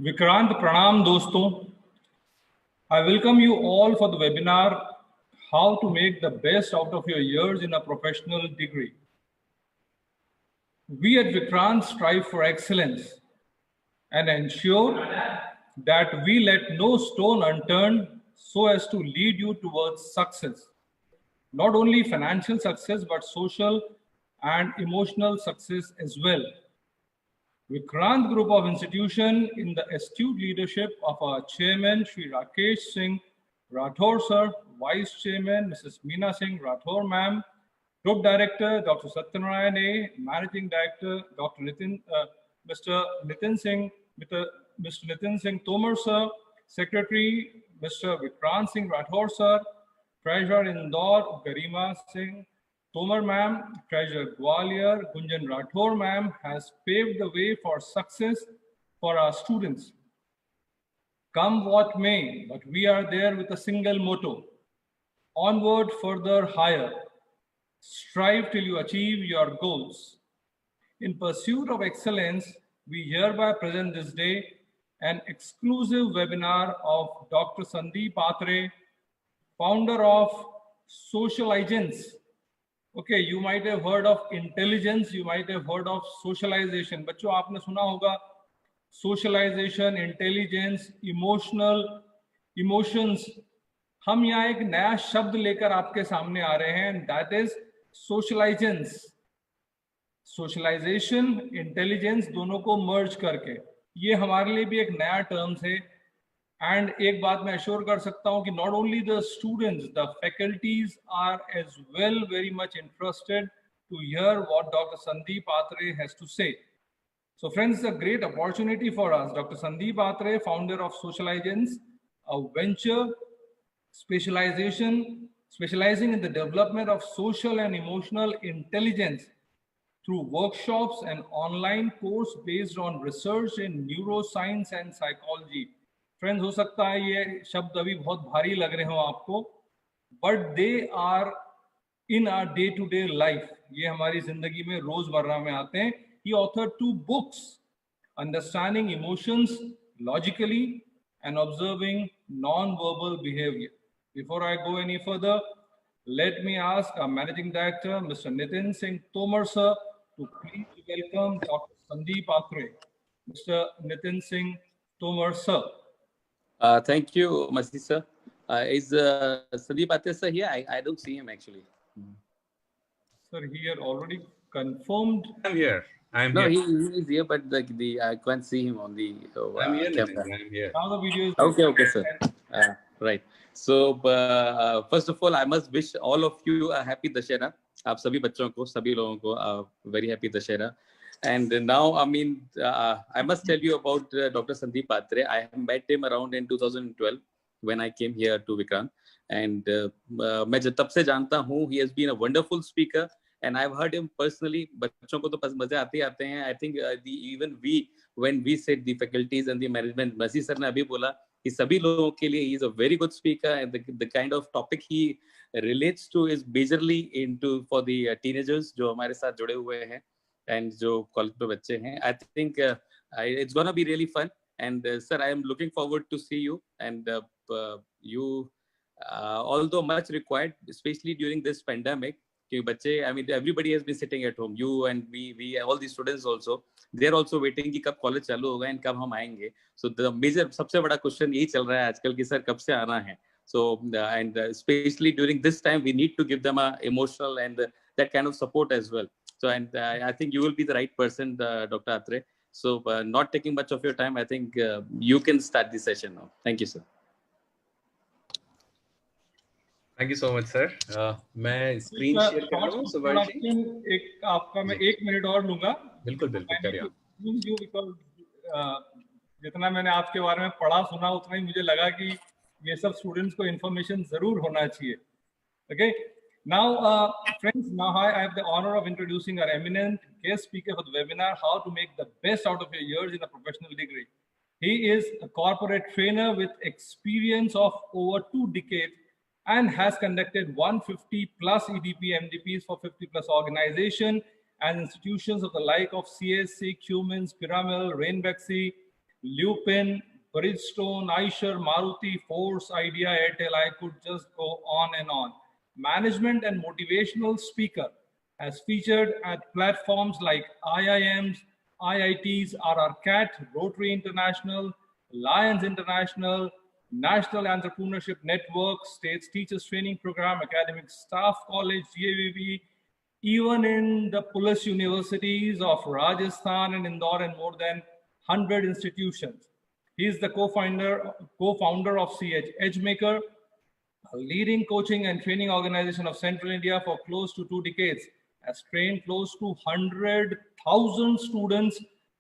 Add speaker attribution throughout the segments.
Speaker 1: Vikrant Pranam Dosto. I welcome you all for the webinar, How to Make the Best Out of Your Years in a Professional Degree. We at Vikrant strive for excellence and ensure that we let no stone unturned so as to lead you towards success. Not only financial success, but social and emotional success as well. Vikrant Group of Institution, in the astute leadership of our Chairman, Shri Rakesh Singh Rathore Sir, Vice Chairman, Mrs. Meena Singh Rathore Ma'am, Group Director, Dr. Satyanarayan A, Managing Director, Mr. Nitin Singh Tomar Sir, Secretary, Mr. Vikrant Singh Rathore Sir, Treasurer Indore, Garima Singh Tomar Ma'am, Treasurer Gwalior, Gunjan Rathore Ma'am has paved the way for success for our students. Come what may, but we are there with a single motto: onward, further, higher. Strive till you achieve your goals. In pursuit of excellence, we hereby present this day an exclusive webinar of Dr. Sandeep Atre, founder of Social Agents. Okay, you might have heard of intelligence, you might have heard of socialization. बच्चों आपने सुना होगा socialization, intelligence, emotions. हम यहाँ एक नया शब्द लेकर आपके सामने आ रहे हैं, and that is socializance. Socialization, intelligence दोनों को merge करके ये हमारे लिए भी एक नया टर्म्स है. एंड एक बात मैं अश्योर कर सकता हूं कि not only the students, the faculties are as well very much interested to hear what doctor Sandeep Atre has to say. So friends, it's a great opportunity for us. Dr. Sandeep Atre, founder of Social Agents, a venture specializing in the development of social and emotional intelligence through workshops and online course based on research in neuroscience and psychology. Friends, हो सकता है ये शब्द अभी बहुत भारी लग रहे हो आपको, but they are in our day to day life. ये हमारी जिंदगी में रोजमर्रा में आते हैं. He author 2 books, understanding emotions logically and observing non verbal behaviour. Before I go any further, let me ask our Managing Director, Mr. Nitin Singh Tomar Sir, to please welcome Dr. Sandeep Atre. Mr. Nitin Singh Tomar Sir.
Speaker 2: Thank you, Masi sir. Is Sandeep Atre sir here? I don't see him actually.
Speaker 1: Sir, he had already confirmed.
Speaker 3: I'm here.
Speaker 2: No, he is here, but I can't see him on the
Speaker 3: I'm here,
Speaker 2: camera.
Speaker 3: I'm here.
Speaker 1: Now the video is
Speaker 2: Okay, sir. Right. So first of all, I must wish all of you a happy Dashera. आप सभी बच्चों को, सभी लोगों को very happy Dashera. And now, I mean, I must tell you about Dr. Sandeep Atre. I met him around in 2012 when I came here to Vikrant. And मैं जब तब से जानता हूँ, he has been a wonderful speaker. And I've heard him personally. बच्चों को तो बस मजे आते हैं. I think even when we said the faculties and the management, मसी सर ने अभी बोला कि सभी लोगों के लिए he is a very good speaker, and the kind of topic he relates to is majorly for the teenagers जो हमारे साथ जुड़े हुए हैं and जो कॉलेज पे बच्चे हैं. I think it's gonna be really fun. And sir, I am looking forward to see you, and you although much required, especially during this pandemic. क्योंकि बच्चे, I mean, everybody has been sitting at home. You and we all the students also, they are also waiting कि कब college चालू होगा and कब हम आएंगे. So the major सबसे बड़ा क्वेश्चन यही चल रहा है आजकल कि सर कब से आना है. So and especially during this time, we need to give them a emotional and that kind of support as well. So and I think you will be the right person, Dr. Atre. So not taking much of your time, I think you can start the session now. Thank you, sir.
Speaker 3: Thank you so much, sir. मैं screen share कर रहा हूँ सुभाष जी.
Speaker 1: एक आपका मैं 1 minute और लूंगा.
Speaker 3: बिल्कुल करिए.
Speaker 1: जितना मैंने आपके बारे में पढ़ा सुना उतना ही मुझे लगा कि ये सब स्टूडेंट्स को इन्फॉर्मेशन जरूर होना चाहिए. Okay. Now, friends, I have the honor of introducing our eminent guest speaker for the webinar, How to Make the Best Out of Your Years in a Professional Degree. He is a corporate trainer with experience of over 2 decades and has conducted 150 plus EDP MDPs for 50 plus organizations and institutions of the like of CSC, Cummins, Pyramid, Rainbexy, Lupin, Bridgestone, Eicher, Maruti, Force, Idea, Airtel. I could just go on and on. Management and motivational speaker has featured at platforms like IIMs, IITs, RRCAT, Rotary International, Lions International, National Entrepreneurship Network, States Teachers Training Program, Academic Staff College, GAVV, even in the police universities of Rajasthan and Indore and more than 100 institutions. He is the co-founder of CH EdgeMaker, a leading coaching and training organization of Central India for close to 2 decades, has trained close to 100,000 students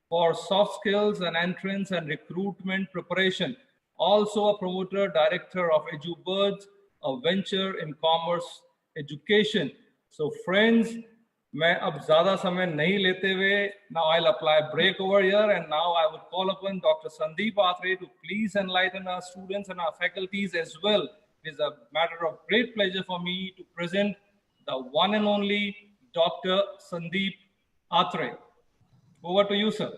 Speaker 1: for soft skills and entrance and recruitment preparation. Also a promoter, director of EduBirds, a venture in commerce education. So friends, मैं अब ज़्यादा समय नहीं लेते हुए, now I'll apply break over here, and now I would call upon Dr. Sandeep Atre to please enlighten our students and our faculties as well. It is a matter of great pleasure for me to present the one and only Dr. Sandeep Atre. Over to you, sir.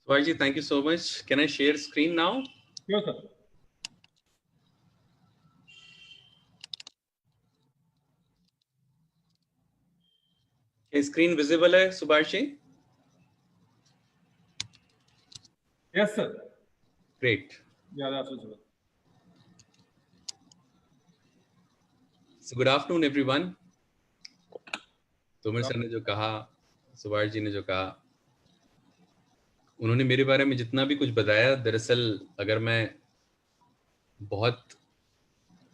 Speaker 3: Subarji, thank you so much. Can I share screen now?
Speaker 1: Yes, sir.
Speaker 3: Is screen visible है Subhashi?
Speaker 1: Yes, sir.
Speaker 3: Great.
Speaker 1: Yeah, that's visible.
Speaker 3: So good afternoon everyone. Tomar sir ने जो कहा, सुभाष जी ने जो कहा, उन्होंने मेरे बारे में जितना भी कुछ बताया, दरअसल अगर मैं बहुत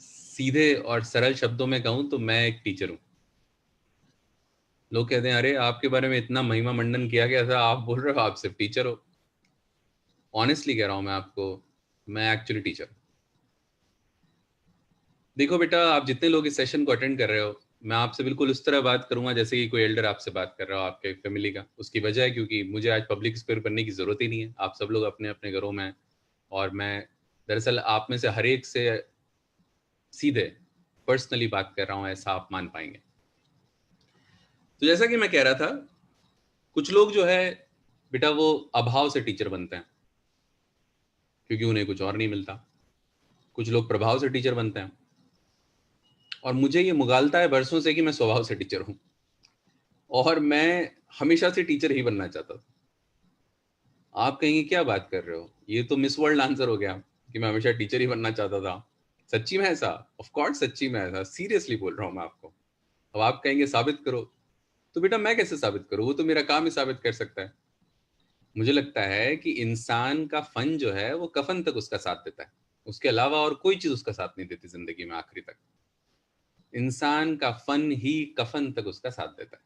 Speaker 3: सीधे और सरल शब्दों में कहूं तो मैं एक टीचर हूं। लोग कहते हैं अरे आपके बारे में इतना महिमा मंडन किया गया था, आप बोल रहे हो आप सिर्फ टीचर हो। ऑनेस्टली कह रहा हूं मैं आपको, मैं एक्चुअली टीचर हूं। देखो बेटा, आप जितने लोग इस सेशन को अटेंड कर रहे हो, मैं आपसे बिल्कुल उस तरह बात करूंगा जैसे कि कोई एल्डर आपसे बात कर रहा हो, आपके फैमिली का। उसकी वजह है क्योंकि मुझे आज पब्लिक स्पीकर बनने की जरूरत ही नहीं है। आप सब लोग अपने अपने घरों में हैं और मैं दरअसल आप में से हर एक से सीधे पर्सनली बात कर रहा हूं, ऐसा आप मान पाएंगे। तो जैसा कि मैं कह रहा था, कुछ लोग जो है बेटा वो अभाव से टीचर बनते हैं क्योंकि उन्हें कुछ और नहीं मिलता। कुछ लोग प्रभाव से टीचर बनते हैं और मुझे ये मुगालता है बरसों से कि मैं स्वभाव से टीचर हूं और मैं हमेशा से टीचर ही बनना चाहता था। आप कहेंगे क्या बात कर रहे हो, ये तो मिस वर्ल्ड आंसर हो गया कि मैं हमेशा टीचर ही बनना चाहता था। सच्ची में ऐसा? ऑफ कोर्स सच्ची में ऐसा, सीरियसली बोल रहा हूं मैं आपको। अब आप कहेंगे साबित करो, तो बेटा मैं कैसे साबित करूं, वो तो मेरा काम ही साबित कर सकता है। मुझे लगता है कि इंसान का फन जो है वो कफन तक उसका साथ देता है, उसके अलावा और कोई चीज उसका साथ नहीं देती जिंदगी में आखिरी तक। इंसान का फन ही कफन तक उसका साथ देता है।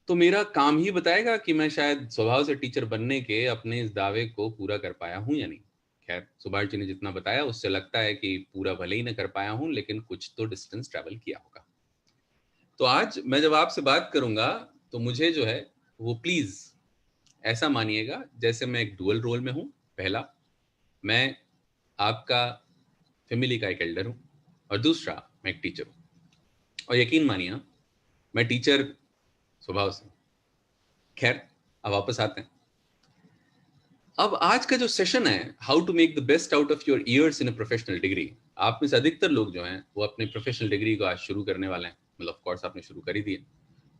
Speaker 3: तो मेरा काम ही बताएगा कि मैं शायद स्वभाव से टीचर बनने के अपने इस दावे को पूरा कर पाया हूं या नहीं। खैर, सुभाष जी ने जितना बताया उससे लगता है कि पूरा भले ही न कर पाया हूं, लेकिन कुछ तो डिस्टेंस ट्रैवल किया होगा। तो आज मैं जब आपसे बात करूंगा तो मुझे जो है वो प्लीज ऐसा मानिएगा जैसे मैं एक डुअल रोल में हूं। पहला, मैं आपका फैमिली का एक एल्डर हूं और दूसरा मैं एक टीचर हूं। और यकीन मानिए मैं टीचर स्वभाव से। खैर, अब वापस आते हैं। अब आज का जो सेशन है, how to make the best out of your years in a professional degree. आप में से अधिकतर लोग जो हैं वो अपने प्रोफेशनल डिग्री को आज शुरू करने वाले हैं। मतलब ऑफ कोर्स आपने शुरू कर ही दिए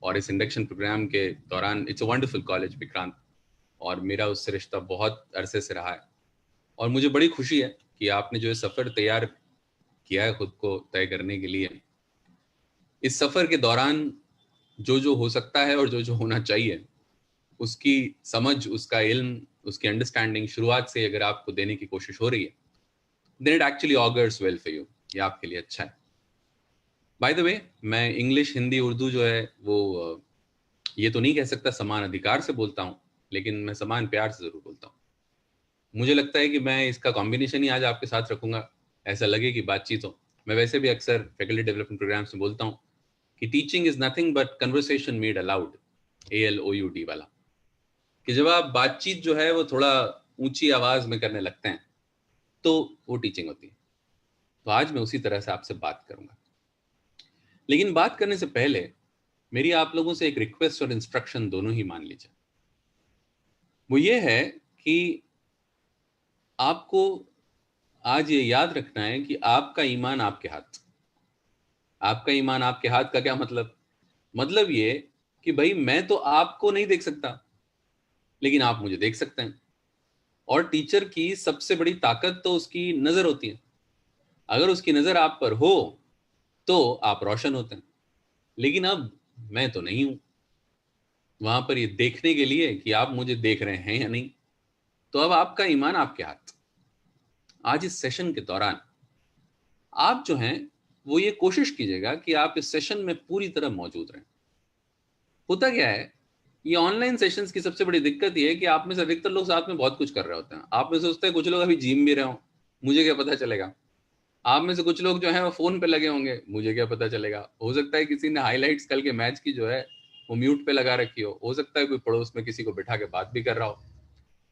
Speaker 3: और इस इंडक्शन प्रोग्राम के दौरान, it's a wonderful college Vikrant, और मेरा उससे रिश्ता बहुत अरसे से रहा है और मुझे बड़ी खुशी है कि आपने जो सफर तैयार किया है खुद को तय करने के लिए। इस सफर के दौरान जो जो हो सकता है और जो जो होना चाहिए उसकी समझ, उसका इल्म, उसकी अंडरस्टैंडिंग शुरुआत से अगर आपको देने की कोशिश हो रही है, then it actually augurs well for you। ये आपके लिए अच्छा है। बाय द वे, मैं इंग्लिश, हिंदी, उर्दू जो है वो ये तो नहीं कह सकता समान अधिकार से बोलता हूँ, लेकिन मैं समान प्यार से जरूर बोलता हूँ। मुझे लगता है कि मैं इसका कॉम्बिनेशन ही आज आपके साथ रखूंगा, ऐसा लगे कि बातचीत हो। मैं वैसे भी अक्सर फैकल्टी डेवलपमेंट प्रोग्राम्स में बोलता हूँ कि teaching is nothing but conversation made allowed, ALOUD वाला, कि जब आप बातचीत जो है वो थोड़ा ऊंची आवाज में करने लगते हैं तो वो टीचिंग होती है। तो आज मैं उसी तरह से आपसे बात करूंगा। लेकिन बात करने से पहले मेरी आप लोगों से एक रिक्वेस्ट और इंस्ट्रक्शन दोनों ही मान लीजिए। वो ये है कि आपको आज ये याद रखना है कि आपका ईमान आपके हाथ। आपका ईमान आपके हाथ का क्या मतलब? मतलब ये कि भाई मैं तो आपको नहीं देख सकता, लेकिन आप मुझे देख सकते हैं। और टीचर की सबसे बड़ी ताकत तो उसकी नजर होती है। अगर उसकी नजर आप पर हो तो आप रोशन होते हैं, लेकिन अब मैं तो नहीं हूं वहां पर ये देखने के लिए कि आप मुझे देख रहे हैं या नहीं। तो अब आपका ईमान आपके हाथ। आज इस सेशन के दौरान आप जो हैं वो ये कोशिश कीजिएगा कि आप इस सेशन में पूरी तरह मौजूद रहें। होता क्या है, ये ऑनलाइन सेशंस की सबसे बड़ी दिक्कत ये है कि आप में से अधिकतर लोग साथ में बहुत कुछ कर रहे होते हैं। आप में से सोचते हैं कुछ लोग अभी जिम भी रहे हो, मुझे क्या पता चलेगा। आप में से कुछ लोग जो है वो फोन पे लगे होंगे, मुझे क्या पता चलेगा। हो सकता है किसी ने हाइलाइट्स कल के मैच की जो है वो म्यूट पे लगा रखी हो सकता है कोई पड़ोस में किसी को बिठा के बात भी कर रहा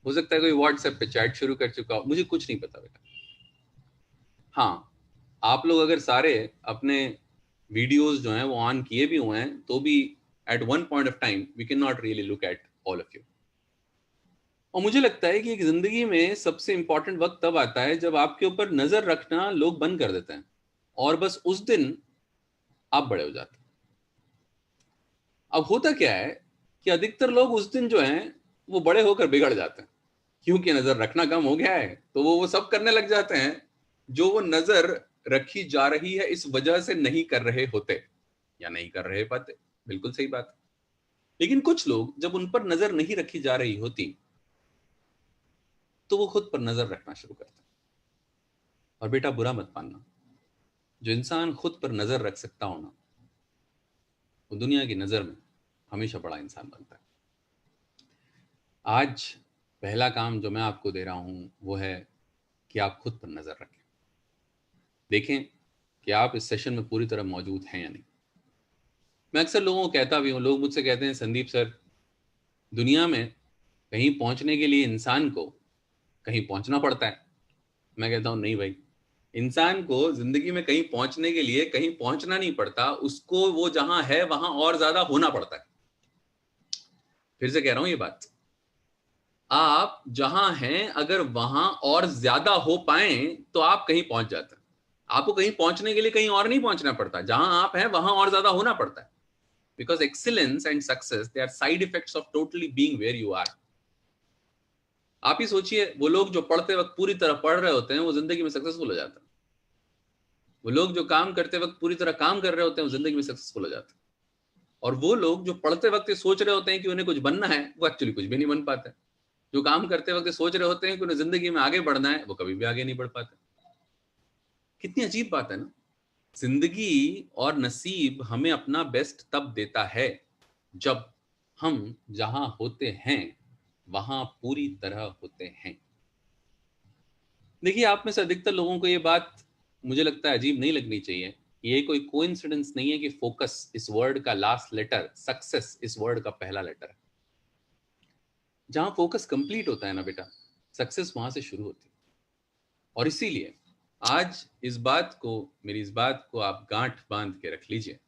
Speaker 3: हो सकता है कोई व्हाट्सएप पे चैट शुरू कर चुका हो, मुझे कुछ नहीं पता बेटा। हाँ, आप लोग अगर सारे अपने वीडियोस जो हैं वो ऑन किए भी हुए हैं तो भी at one point of time we can not really look at all of you. और मुझे लगता है कि एक जिंदगी में सबसे इंपॉर्टेंट वक्त तब आता है जब आपके ऊपर नजर रखना लोग बंद कर देते हैं और बस उस दिन आप बड़े हो जाते हैं। अब होता क्या है कि अधिकतर लोग उस दिन जो हैं वो बड़े होकर बिगड़ जाते हैं, क्योंकि नजर रखना कम हो गया है तो वो सब करने लग जाते हैं जो वो नजर रखी जा रही है इस वजह से नहीं कर रहे होते या नहीं कर रहे पाते। बिल्कुल सही बात। लेकिन कुछ लोग जब उन पर नजर नहीं रखी जा रही होती तो वो खुद पर नजर रखना शुरू करते हैं। और बेटा बुरा मत मानना, जो इंसान खुद पर नजर रख सकता हो ना, वो दुनिया की नजर में हमेशा बड़ा इंसान बनता है। आज पहला काम जो मैं आपको दे रहा हूं वो है कि आप खुद पर नजर रखें। देखें कि आप इस सेशन में पूरी तरह मौजूद हैं या नहीं। मैं अक्सर लोगों को कहता भी हूं, लोग मुझसे कहते हैं संदीप सर, दुनिया में कहीं पहुंचने के लिए इंसान को कहीं पहुंचना पड़ता है। मैं कहता हूं नहीं भाई, इंसान को जिंदगी में कहीं पहुंचने के लिए कहीं पहुंचना नहीं पड़ता, उसको वो जहां है वहां और ज्यादा होना पड़ता है। फिर से कह रहा हूं ये बात, आप जहां हैं अगर वहां और ज्यादा हो पाए तो आप कहीं पहुंच जाते हैं। आपको कहीं पहुंचने के लिए कहीं और नहीं पहुंचना पड़ता, जहां आप हैं वहां और ज्यादा होना पड़ता है। Because excellence and success they are side effects of totally being where you are. आप ही सोचिए, वो लोग जो पढ़ते वक्त पूरी तरह पढ़ रहे होते हैं वो जिंदगी में सक्सेसफुल हो जाते हैं। वो लोग जो काम करते वक्त पूरी तरह काम कर रहे होते हैं वो जिंदगी में सक्सेसफुल हो जाते हैं। और वो लोग जो पढ़ते वक्त सोच रहे होते हैं कि उन्हें कुछ बनना है, वो एक्चुअली कुछ भी नहीं बन पाते। जो काम करते वक्त सोच रहे होते हैं कि उन्हें जिंदगी में आगे बढ़ना है, वो कभी भी आगे नहीं बढ़ पाते। कितनी अजीब बात है ना। जिंदगी और नसीब हमें अपना बेस्ट तब देता है जब हम जहां होते हैं वहां पूरी तरह होते हैं। देखिए, आप में से अधिकतर लोगों को ये बात मुझे लगता है अजीब नहीं लगनी चाहिए। ये कोई कोइंसिडेंस नहीं है कि फोकस इस वर्ड का लास्ट लेटर सक्सेस इस वर्ड का पहला लेटर है। जहां फोकस कंप्लीट होता है ना बेटा, सक्सेस वहां से शुरू होती है। और इसीलिए आज मेरी इस बात को आप गांठ बांध के रख लीजिए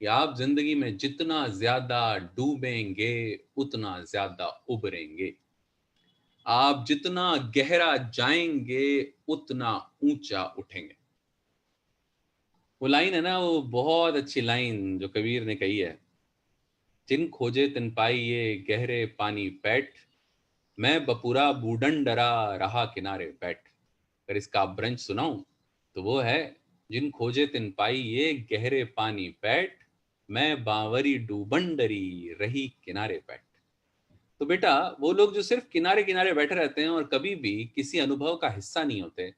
Speaker 3: कि आप जिंदगी में जितना ज्यादा डूबेंगे उतना ज्यादा उभरेंगे। आप जितना गहरा जाएंगे उतना ऊंचा उठेंगे। वो लाइन है ना, वो बहुत अच्छी लाइन जो कबीर ने कही है, जिन खोजे तिन पाई ये गहरे पानी पैठ, मैं बपुरा बूढ़न डरा रहा किनारे बैठ। अगर इसका आप ब्रंच सुनाऊं तो वो है, जिन खोजे तिन पाई ये गहरे पानी पैठ, मैं बावरी डूबन डरी रही किनारे बैठ। तो बेटा वो लोग जो सिर्फ किनारे किनारे बैठे रहते हैं और कभी भी किसी अनुभव का हिस्सा नहीं होते,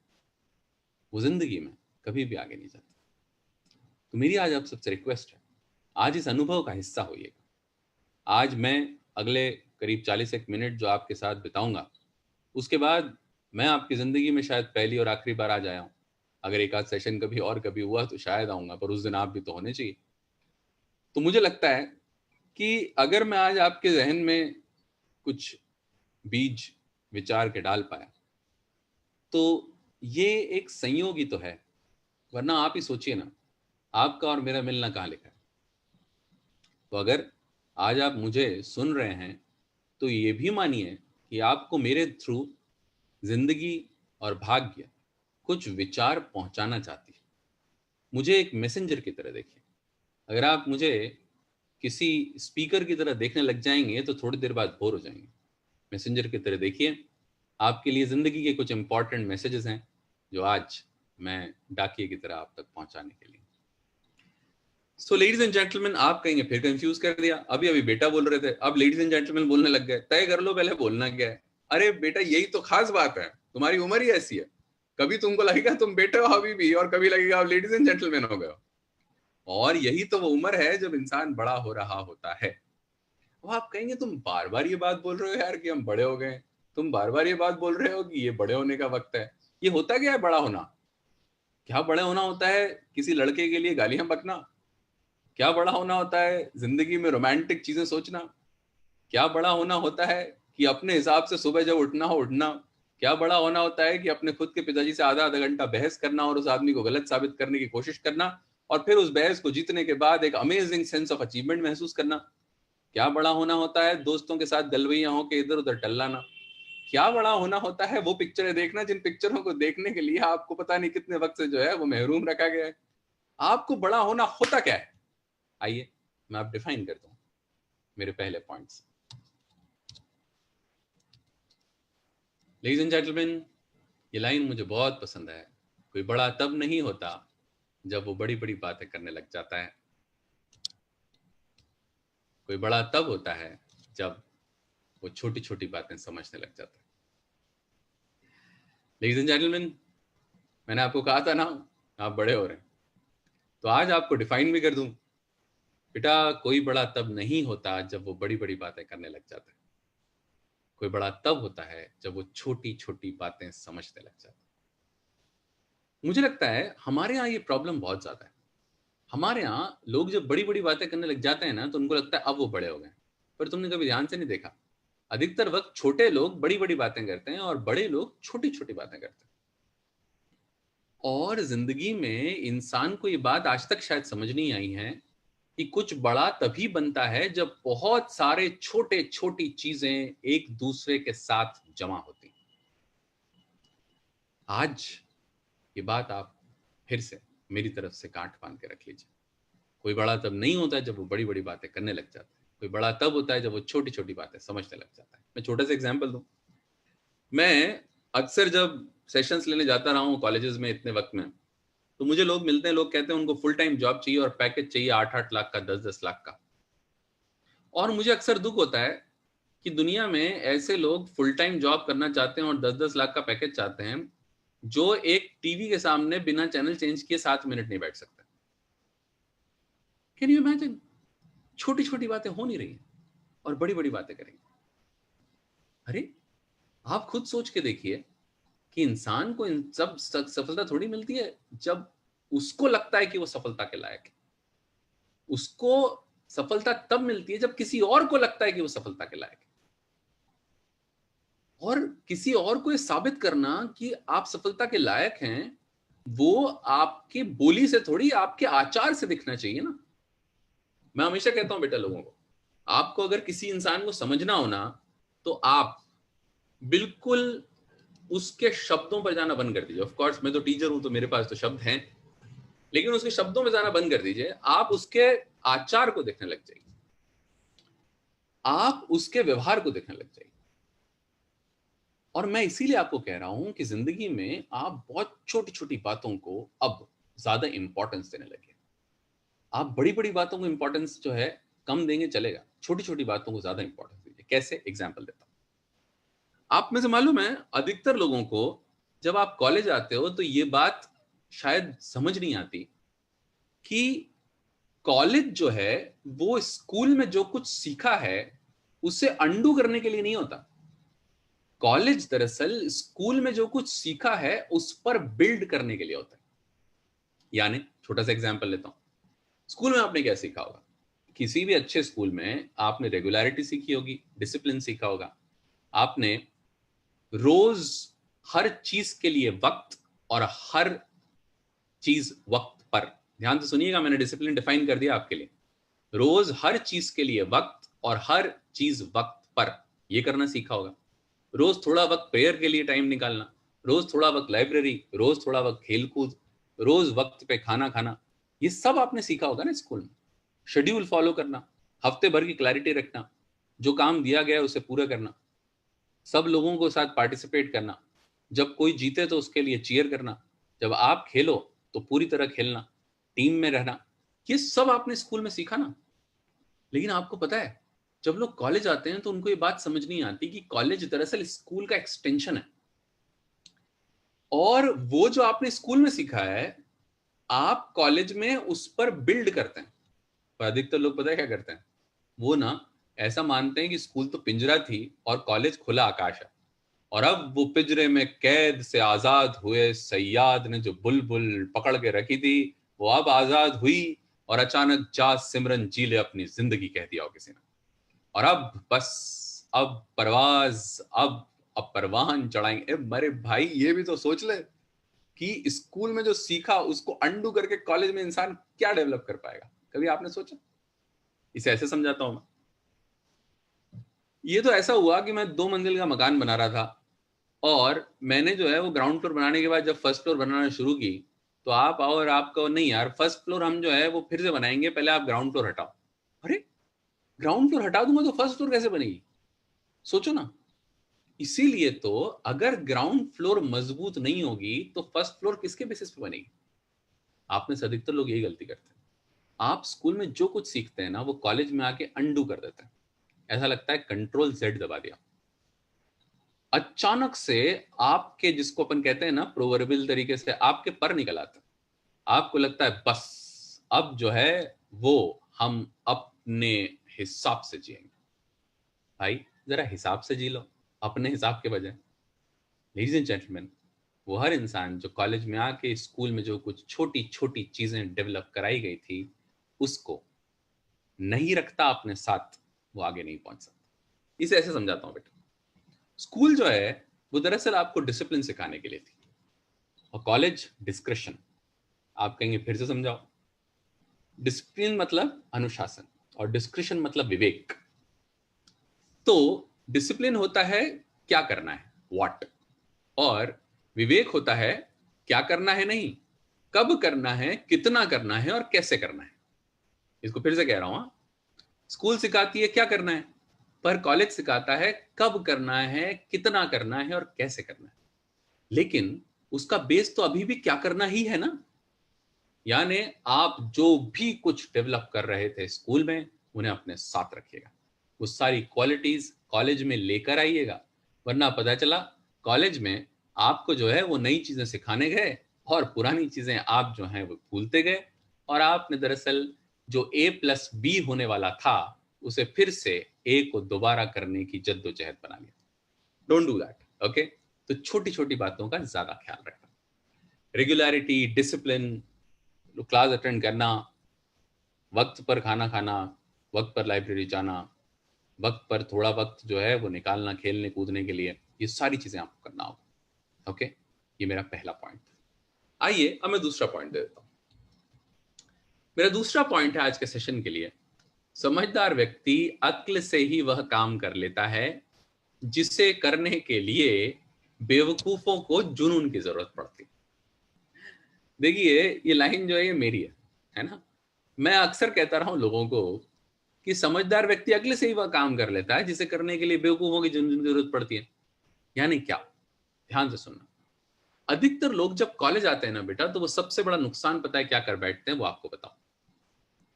Speaker 3: वो जिंदगी में कभी भी आगे नहीं जाते। तो मेरी आज आप सबसे रिक्वेस्ट है, आज इस अनुभव का हिस्सा होइएगा। आज मैं अगले करीब 41 मिनट जो आपके साथ बिताऊंगा, उसके बाद मैं आपकी जिंदगी में शायद पहली और आखिरी बार आ जाया हूं। अगर एक आध सेशन कभी और कभी हुआ तो शायद आऊंगा, पर उस दिन आप भी तो होने चाहिए। तो मुझे लगता है कि अगर मैं आज आपके जहन में कुछ बीज विचार के डाल पाया तो ये एक संयोग ही तो है। वरना आप ही सोचिए ना, आपका और मेरा मिलना कहाँ लिखा है। तो अगर आज आप मुझे सुन रहे हैं तो ये भी मानिए कि आपको मेरे थ्रू जिंदगी और भाग्य कुछ विचार पहुंचाना चाहती है। मुझे एक मैसेंजर की तरह देखिए। अगर आप मुझे किसी स्पीकर की तरह देखने लग जाएंगे तो थोड़ी देर बाद बोर हो जाएंगे। मैसेंजर की तरह देखिए। आपके लिए जिंदगी के कुछ इंपॉर्टेंट मैसेजेस हैं जो आज मैं डाकिए की तरह आप तक पहुंचाने के लिए। सो लेडीज एंड जेंटलमैन, आप कहेंगे फिर कंफ्यूज कर दिया, अभी अभी बेटा बोल रहे थे, अब लेडीज एंड जेंटलमैन बोलने लग गए। तय कर लो पहले बोलना क्या है। अरे बेटा, यही तो खास बात है, तुम्हारी उम्र ही ऐसी है। कभी तुमको लगेगा तुम बेटे हो अभी भी, और कभी लगेगा आप लेडीज एंड जेंटलमैन हो गए हो। और यही तो वो उम्र है जब इंसान बड़ा हो रहा होता है। वो आप कहेंगे तुम बार बार ये बात बोल रहे हो यार कि हम बड़े हो गए, तुम बार बार ये बात बोल रहे हो कि ये बड़े होने का वक्त है। ये होता क्या है बड़ा होना? क्या बड़े होना होता है किसी लड़के के लिए गालियां बकना? क्या बड़ा होना होता है जिंदगी में रोमांटिक चीजें सोचना? क्या बड़ा होना होता है कि अपने हिसाब से सुबह जब उठना हो उठना? क्या बड़ा होना होता है कि अपने खुद के पिताजी से आधा आधा घंटा बहस करना और उस आदमी को गलत साबित करने की कोशिश करना, और फिर उस बहस को जीतने के बाद एक अमेजिंग सेंस ऑफ अचीवमेंट महसूस करना? क्या बड़ा होना होता है दोस्तों के साथ गलवैया होकर इधर उधर टल्लाना? क्या बड़ा होना होता है वो पिक्चरें देखना जिन पिक्चरों को देखने के लिए आपको पता नहीं कितने वक्त से जो है वो महरूम रखा गया है? आपको बड़ा होना होता क्या है? आइए मैं आप डिफाइन करता हूं मेरे पहले पॉइंट्स। लेडीज एंड जेंटलमैन, ये लाइन मुझे बहुत पसंद है। कोई बड़ा तब नहीं होता जब वो बड़ी बड़ी बातें करने लग जाता है। कोई बड़ा तब होता है जब वो छोटी छोटी बातें समझने लग जाता है। लेडीज एंड जेंटलमैन, मैंने आपको कहा था ना आप बड़े हो रहे हैं, तो आज आपको डिफाइन भी कर दूं। बेटा, कोई बड़ा तब नहीं होता जब वो बड़ी बड़ी बातें करने लग जाता है। कोई बड़ा तब होता है जब वो छोटी छोटी बातें समझने लग जाता है। मुझे लगता है हमारे यहाँ ये प्रॉब्लम बहुत ज्यादा है। हमारे यहाँ लोग जब बड़ी बड़ी बातें करने लग जाते हैं ना तो उनको लगता है अब वो बड़े हो गए। पर तुमने कभी ध्यान से नहीं देखा, अधिकतर वक्त छोटे लोग बड़ी बड़ी बातें करते हैं और बड़े लोग छोटी छोटी बातें करते हैं। और जिंदगी में इंसान को ये बात आज तक शायद समझ नहीं आई है कि कुछ बड़ा तभी बनता है जब बहुत सारे छोटे छोटी चीजें एक दूसरे के साथ जमा होती हैं। आज ये बात आप फिर से मेरी तरफ से गांठ बांध के रख लीजिए। कोई बड़ा तब नहीं होता है जब वो बड़ी बड़ी बातें करने लग जाता है। कोई बड़ा तब होता है जब वो छोटी छोटी बातें समझने लग जाता है। मैं छोटा सा एग्जांपल दूं। मैं अक्सर जब सेशंस लेने जाता रहा हूं कॉलेजेस में इतने वक्त में, तो मुझे लोग मिलते हैं, लोग कहते हैं उनको फुल टाइम जॉब चाहिए और पैकेज चाहिए 8-8 लाख का, 10-10 लाख का। और मुझे अक्सर दुख होता है कि दुनिया में ऐसे लोग फुल टाइम जॉब करना चाहते हैं और 10-10 लाख का पैकेज चाहते हैं, जो एक टीवी के सामने बिना चैनल चेंज किए 7 मिनट नहीं बैठ सकते। Can you imagine? छोटी छोटी बातें हो नहीं रही हैं और बड़ी बड़ी बातें करेंगे। अरे आप खुद सोच के देखिए कि इंसान को इन सब सफलता थोड़ी मिलती है जब उसको लगता है कि वो सफलता के लायक है। उसको सफलता तब मिलती है जब किसी और को लगता है कि वो सफलता के लायक है। और किसी और को ये साबित करना कि आप सफलता के लायक हैं, वो आपके बोली से थोड़ी, आपके आचार से दिखना चाहिए ना। मैं हमेशा कहता हूं बेटा लोगों को, आपको अगर किसी इंसान को समझना हो ना, तो आप बिल्कुल उसके शब्दों पर जाना बंद कर दीजिए। ऑफ कोर्स मैं तो टीचर हूं तो मेरे पास तो शब्द हैं, लेकिन उसके शब्दों में जाना बंद कर दीजिए। आप उसके आचार को देखने लग जाइए, आप उसके व्यवहार को देखने लग जाइए। और मैं इसीलिए आपको कह रहा हूं कि जिंदगी में आप बहुत छोटी छोटी बातों को अब ज्यादा इंपॉर्टेंस देने लगे। आप बड़ी बड़ी बातों को इंपॉर्टेंस जो है कम देंगे चलेगा, छोटी छोटी बातों को ज्यादा इंपॉर्टेंस दीजिए। कैसे? एग्जाम्पल देता हूं। आप में से मालूम है अधिकतर लोगों को जब आप कॉलेज आते हो तो ये बात शायद समझ नहीं आती कि कॉलेज जो है वो स्कूल में जो कुछ सीखा है उसे अंडू करने के लिए नहीं होता। कॉलेज दरअसल स्कूल में जो कुछ सीखा है उस पर बिल्ड करने के लिए होता है। यानी छोटा सा एग्जांपल लेता हूं। स्कूल में आपने क्या सीखा होगा? किसी भी अच्छे स्कूल में आपने रेगुलरिटी सीखी होगी, डिसिप्लिन सीखा होगा, आपने रोज हर चीज के लिए वक्त और हर चीज वक्त पर, ध्यान से सुनिएगा, मैंने डिसिप्लिन डिफाइन कर दिया आपके लिए। रोज हर चीज के लिए वक्त और हर चीज वक्त पर, यह करना सीखा होगा। रोज थोड़ा वक्त प्रेयर के लिए टाइम निकालना, रोज थोड़ा वक्त लाइब्रेरी, रोज थोड़ा वक्त खेलकूद, रोज वक्त पे खाना खाना, ये सब आपने सीखा होगा ना स्कूल में। शेड्यूल फॉलो करना, हफ्ते भर की क्लैरिटी रखना, जो काम दिया गया है उसे पूरा करना, सब लोगों को साथ पार्टिसिपेट करना, जब कोई जीते तो उसके लिए चीयर करना, जब आप खेलो तो पूरी तरह खेलना, टीम में रहना, ये सब आपने स्कूल में सीखा ना। लेकिन आपको पता है जब लोग कॉलेज आते हैं तो उनको ये बात समझ नहीं आती कि कॉलेज दरअसल स्कूल का एक्सटेंशन है, और वो जो आपने स्कूल में सीखा है आप कॉलेज में उस पर बिल्ड करते हैं। पर अधिकतर लोग पता है क्या करते हैं, वो ना ऐसा मानते हैं कि स्कूल तो पिंजरा थी और कॉलेज खुला आकाश है, और अब वो पिंजरे में कैद से आजाद हुए सयाद ने जो बुलबुल पकड़ के रखी थी वो अब आजाद हुई, और अचानक जा सिमरन जी ले अपनी जिंदगी कह दिया हो किसी ने, और अब बस अब परवाज, अब परवान चढ़ाएंगे। मरे भाई ये भी तो सोच ले कि स्कूल में जो सीखा उसको अंडू करके कॉलेज में इंसान क्या डेवलप कर पाएगा, कभी आपने सोचा? इसे ऐसे समझाता हूं मैं, ये तो ऐसा हुआ कि मैं 2 मंजिल का मकान बना रहा था, और मैंने जो है वो ग्राउंड फ्लोर बनाने के बाद जब फर्स्ट फ्लोर बनाना शुरू की तो आप आओ और आपको नहीं यार फर्स्ट फ्लोर हम जो है वो फिर से बनाएंगे, पहले आप ग्राउंड फ्लोर हटाओ। अरे ग्राउंड फ्लोर हटा दूंगा तो फर्स्ट फ्लोर कैसे बनेगी? सोचो ना। इसीलिए तो अगर ग्राउंड फ्लोर मजबूत नहीं होगी तो फर्स्ट फ्लोर किसके बेसिस पे बनेगी? आप में से अधिकतर लोग यही गलती करते हैं, आप स्कूल में जो कुछ सीखते हैं ना वो कॉलेज में आके अंडू कर देते हैं। ऐसा लगता है कंट्रोल Z दबा दिया, अचानक से आपके जिसको अपन कहते हैं ना प्रोवर्बियल तरीके से आपके पर निकल आता है, आपको लगता है बस अब जो है वो हम अपने हिसाब से जिएंगे। भाई जरा हिसाब से जी लो, अपने हिसाब के बजाय। लेडीज एंड जेंटलमैन, वो हर इंसान जो कॉलेज में आके स्कूल में जो कुछ छोटी छोटी चीजें डेवलप कराई गई थी उसको नहीं रखता अपने साथ, वो आगे नहीं पहुंच सकता। इसे ऐसे समझाता हूं बेटा, स्कूल जो है वो दरअसल आपको डिसिप्लिन सिखाने के लिए थी, और कॉलेज डिस्क्रिशन। आप कहेंगे फिर से समझाओ। डिसिप्लिन मतलब अनुशासन और डिस्क्रिशन मतलब विवेक। तो डिसिप्लिन होता है क्या करना है, व्हाट, और विवेक होता है क्या करना है नहीं, कब करना है, कितना करना है और कैसे करना है। इसको फिर से कह रहा हूं, स्कूल सिखाती है क्या करना है, पर कॉलेज सिखाता है कब करना है, कितना करना है और कैसे करना है। लेकिन उसका बेस तो अभी भी क्या करना ही है ना। यानी आप जो भी कुछ डेवलप कर रहे थे स्कूल में उन्हें अपने साथ रखिएगा, वो सारी क्वालिटीज कॉलेज में लेकर आइएगा, वरना पता चला कॉलेज में आपको जो है वो नई चीजें सिखाने गए और पुरानी चीजें आप जो हैं वो भूलते गए, और आपने दरअसल जो A+B होने वाला था उसे फिर से A को दोबारा करने की जद्दोजहद बना लिया। Don't do that, okay. तो छोटी छोटी बातों का ज्यादा ख्याल रखना, रेगुलरिटी, डिसिप्लिन, क्लास अटेंड करना, वक्त पर खाना खाना, वक्त पर लाइब्रेरी जाना, वक्त पर थोड़ा वक्त जो है वो निकालना खेलने कूदने के लिए, ये सारी चीजें आपको करना होगा, ओके। ये मेरा पहला पॉइंट। आइए अब मैं दूसरा पॉइंट दे देता हूं। मेरा दूसरा पॉइंट है आज के सेशन के लिए, समझदार व्यक्ति अक्ल से ही वह काम कर लेता है जिसे करने के लिए बेवकूफों को जुनून की जरूरत पड़ती। देखिए ये लाइन जो है ये मेरी है ना। मैं अक्सर कहता रहा हूं लोगों को कि समझदार व्यक्ति अगले से ही वह काम कर लेता है जिसे करने के लिए बेवकूफों की जरूरत पड़ती है। यानी क्या, ध्यान से सुनना। अधिकतर लोग जब कॉलेज आते हैं ना बेटा, तो वो सबसे बड़ा नुकसान पता है क्या कर बैठते हैं, वो आपको बताओ।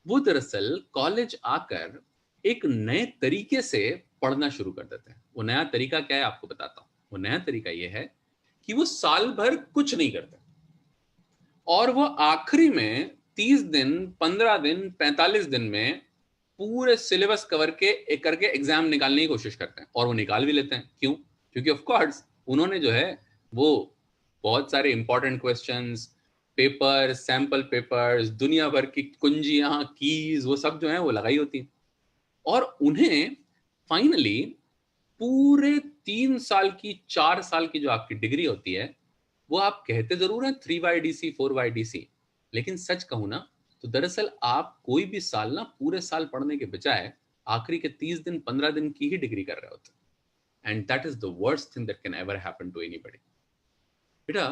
Speaker 3: वो दरअसल कॉलेज आकर एक नए तरीके से पढ़ना शुरू कर देते हैं। वो नया तरीका क्या है आपको बताता हूं। वो नया तरीका ये है कि वो साल भर कुछ नहीं करते, और वो आखिरी में 30 दिन, 15 दिन, 45 दिन में पूरे सिलेबस कवर करके एग्जाम निकालने की कोशिश करते हैं, और वो निकाल भी लेते हैं। क्यों? क्योंकि ऑफ कोर्स उन्होंने जो है वो बहुत सारे important questions, paper, sample papers, दुनिया भर की कुंजियां, कीज, वो सब जो है वो लगाई होती हैं, और उन्हें फाइनली पूरे 3 साल की, 4 साल की जो आपकी डिग्री होती है, वो आप कहते जरूर हैं 3YDC 4YDC, लेकिन सच कहूं ना तो दरअसल आप कोई भी साल ना पूरे साल पढ़ने के बजाय आखिरी के 30 दिन, 15 दिन की ही डिग्री कर रहे होते and that is the worst thing that can ever happen to anybody. बेटा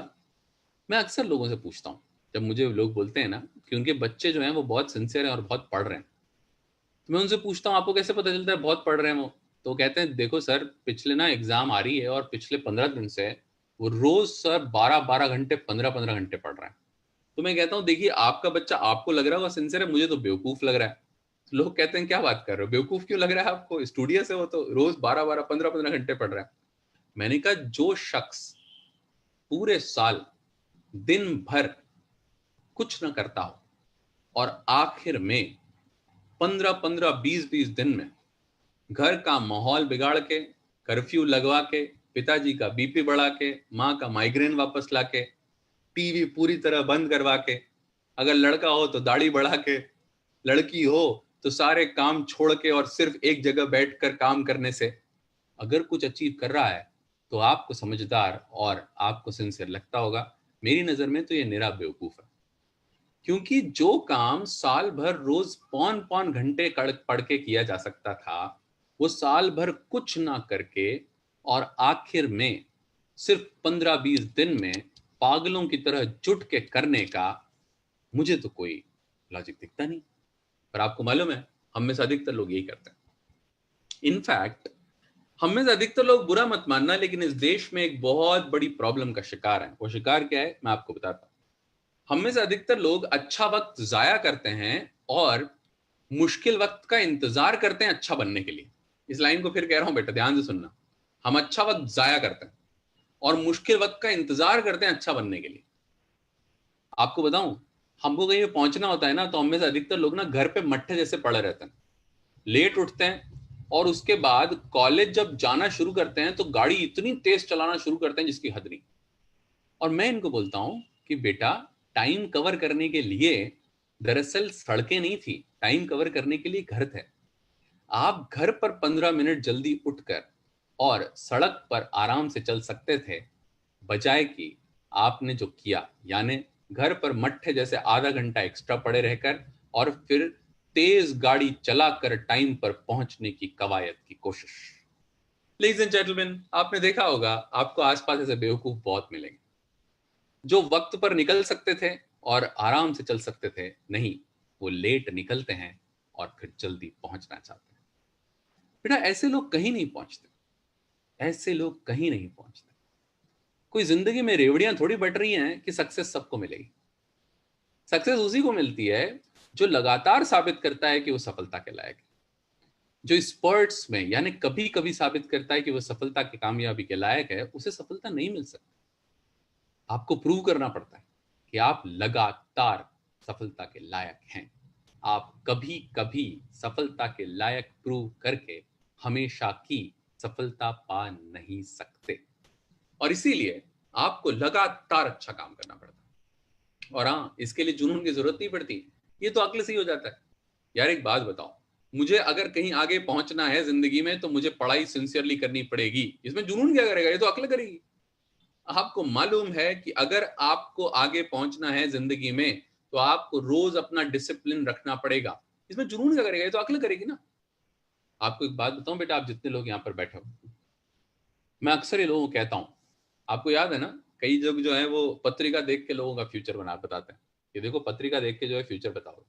Speaker 3: मैं अक्सर लोगों से पूछता हूँ, जब मुझे लोग बोलते हैं ना कि उनके बच्चे जो हैं वो बहुत सिंसियर हैं और बहुत पढ़ रहे हैं, तो मैं उनसे पूछता हूँ आपको कैसे पता चलता है बहुत पढ़ रहे हैं वो? तो कहते हैं देखो सर, पिछले ना एग्जाम आ रही है और पिछले 15 दिन से वो रोज सर 12-12 घंटे 15-15 घंटे पढ़ रहा है। तो मैं कहता हूँ देखिए आपका बच्चा आपको लग रहा होगा सिंसियर है, मुझे तो बेवकूफ लग रहा है। तो लोग कहते हैं क्या बात कर रहे हो, बेवकूफ क्यों लग रहा है आपको, स्टूडियस है वो तो, रोज 12-12 15-15 घंटे पढ़ रहा है। मैंने कहा जो शख्स पूरे साल दिन भर कुछ ना करता हो और आखिर में 15-15 20-20 दिन में घर का माहौल बिगाड़ के, कर्फ्यू लगवा के, पिताजी का बीपी बढ़ा के, माँ का माइग्रेन वापस लाके, टीवी पूरी तरह बंद करवा के, अगर लड़का हो तो दाढ़ी बढ़ा के, लड़की हो तो सारे काम छोड़ के और सिर्फ एक जगह बैठकर काम करने से अगर कुछ अचीव कर रहा है तो आपको समझदार और आपको सिंसियर लगता होगा। मेरी नजर में तो ये निरा बेवकूफ है, क्योंकि जो काम साल भर रोज पौन घंटे पढ़ के किया जा सकता था, वो साल भर कुछ ना करके और आखिर में सिर्फ 15-20 दिन में पागलों की तरह जुट के करने का मुझे तो कोई लॉजिक दिखता नहीं। पर आपको मालूम है हम में से अधिकतर लोग यही करते हैं। इनफैक्ट हम में से अधिकतर लोग, बुरा मत मानना, लेकिन इस देश में एक बहुत बड़ी प्रॉब्लम का शिकार है। वो शिकार क्या है मैं आपको बताता हूं। हम में से अधिकतर लोग अच्छा वक्त जाया करते हैं और मुश्किल वक्त का इंतजार करते हैं अच्छा बनने के लिए। इस लाइन को फिर कह रहा हूं बेटा, ध्यान से सुनना। हम अच्छा वक्त जाया करते हैं और मुश्किल वक्त का इंतजार करते हैं अच्छा बनने के लिए। आपको बताऊं, हमको कहीं पहुंचना होता है ना, तो हम में से अधिकतर लोग ना घर पे मट्ठे जैसे पड़े रहते हैं, लेट उठते हैं और उसके बाद कॉलेज जब जाना शुरू करते हैं तो गाड़ी इतनी तेज चलाना शुरू करते हैं जिसकी हद नहीं। और मैं इनको बोलता हूं कि बेटा टाइम कवर करने के लिए दरअसल सड़कें नहीं थी, टाइम कवर करने के लिए घर थे। आप घर पर 15 मिनट जल्दी उठकर और सड़क पर आराम से चल सकते थे, बजाय कि आपने जो किया, यानी घर पर मट्ठे जैसे आधा घंटा एक्स्ट्रा पड़े रहकर और फिर तेज गाड़ी चलाकर टाइम पर पहुंचने की कवायद की कोशिश। लेडीज एंड जेंटलमैन, आपने देखा होगा आपको आसपास ऐसे बेवकूफ बहुत मिलेंगे जो वक्त पर निकल सकते थे और आराम से चल सकते थे, नहीं वो लेट निकलते हैं और फिर जल्दी पहुंचना चाहते हैं। बेटा ऐसे लोग कहीं नहीं पहुंचते, ऐसे लोग कहीं नहीं पहुंचते। कोई जिंदगी में रेवड़ियां थोड़ी बट रही हैं कि सक्सेस सबको मिलेगी। सक्सेस उसी को मिलती है जो लगातार साबित करता है कि वो सफलता के लायक है, जो स्पर्ट्स में यानी कभी कभी साबित करता है कि वो सफलता की कामयाबी के लायक है, उसे सफलता नहीं मिल सकती। आपको प्रूव करना पड़ता है कि आप लगातार सफलता के लायक हैं। आप कभी कभी सफलता के लायक प्रूव करके हमेशा की सफलता पा नहीं सकते, और इसीलिए आपको लगातार अच्छा काम करना पड़ता है। और हाँ, इसके लिए जुनून की जरूरत नहीं पड़ती, ये तो अक्ल से ही हो जाता है। यार एक बात बताओ, मुझे अगर कहीं आगे पहुंचना है जिंदगी में तो मुझे पढ़ाई सिंसियरली करनी पड़ेगी, इसमें जुनून क्या करेगा, ये तो अक्ल करेगी। आपको मालूम है कि अगर आपको आगे पहुंचना है जिंदगी में तो आपको रोज अपना डिसिप्लिन रखना पड़ेगा, इसमें जुनून क्या करेगा, ये तो अक्ल करेगी ना। आपको एक बात बताऊं बेटा, आप जितने लोग यहाँ पर बैठे हो, मैं अक्सर ये लोगों को कहता हूं, आपको याद है ना कई लोग जो है वो पत्रिका देख के लोगों का फ्यूचर बताते हैं कि देखो पत्रिका देख के जो है फ्यूचर बताओ।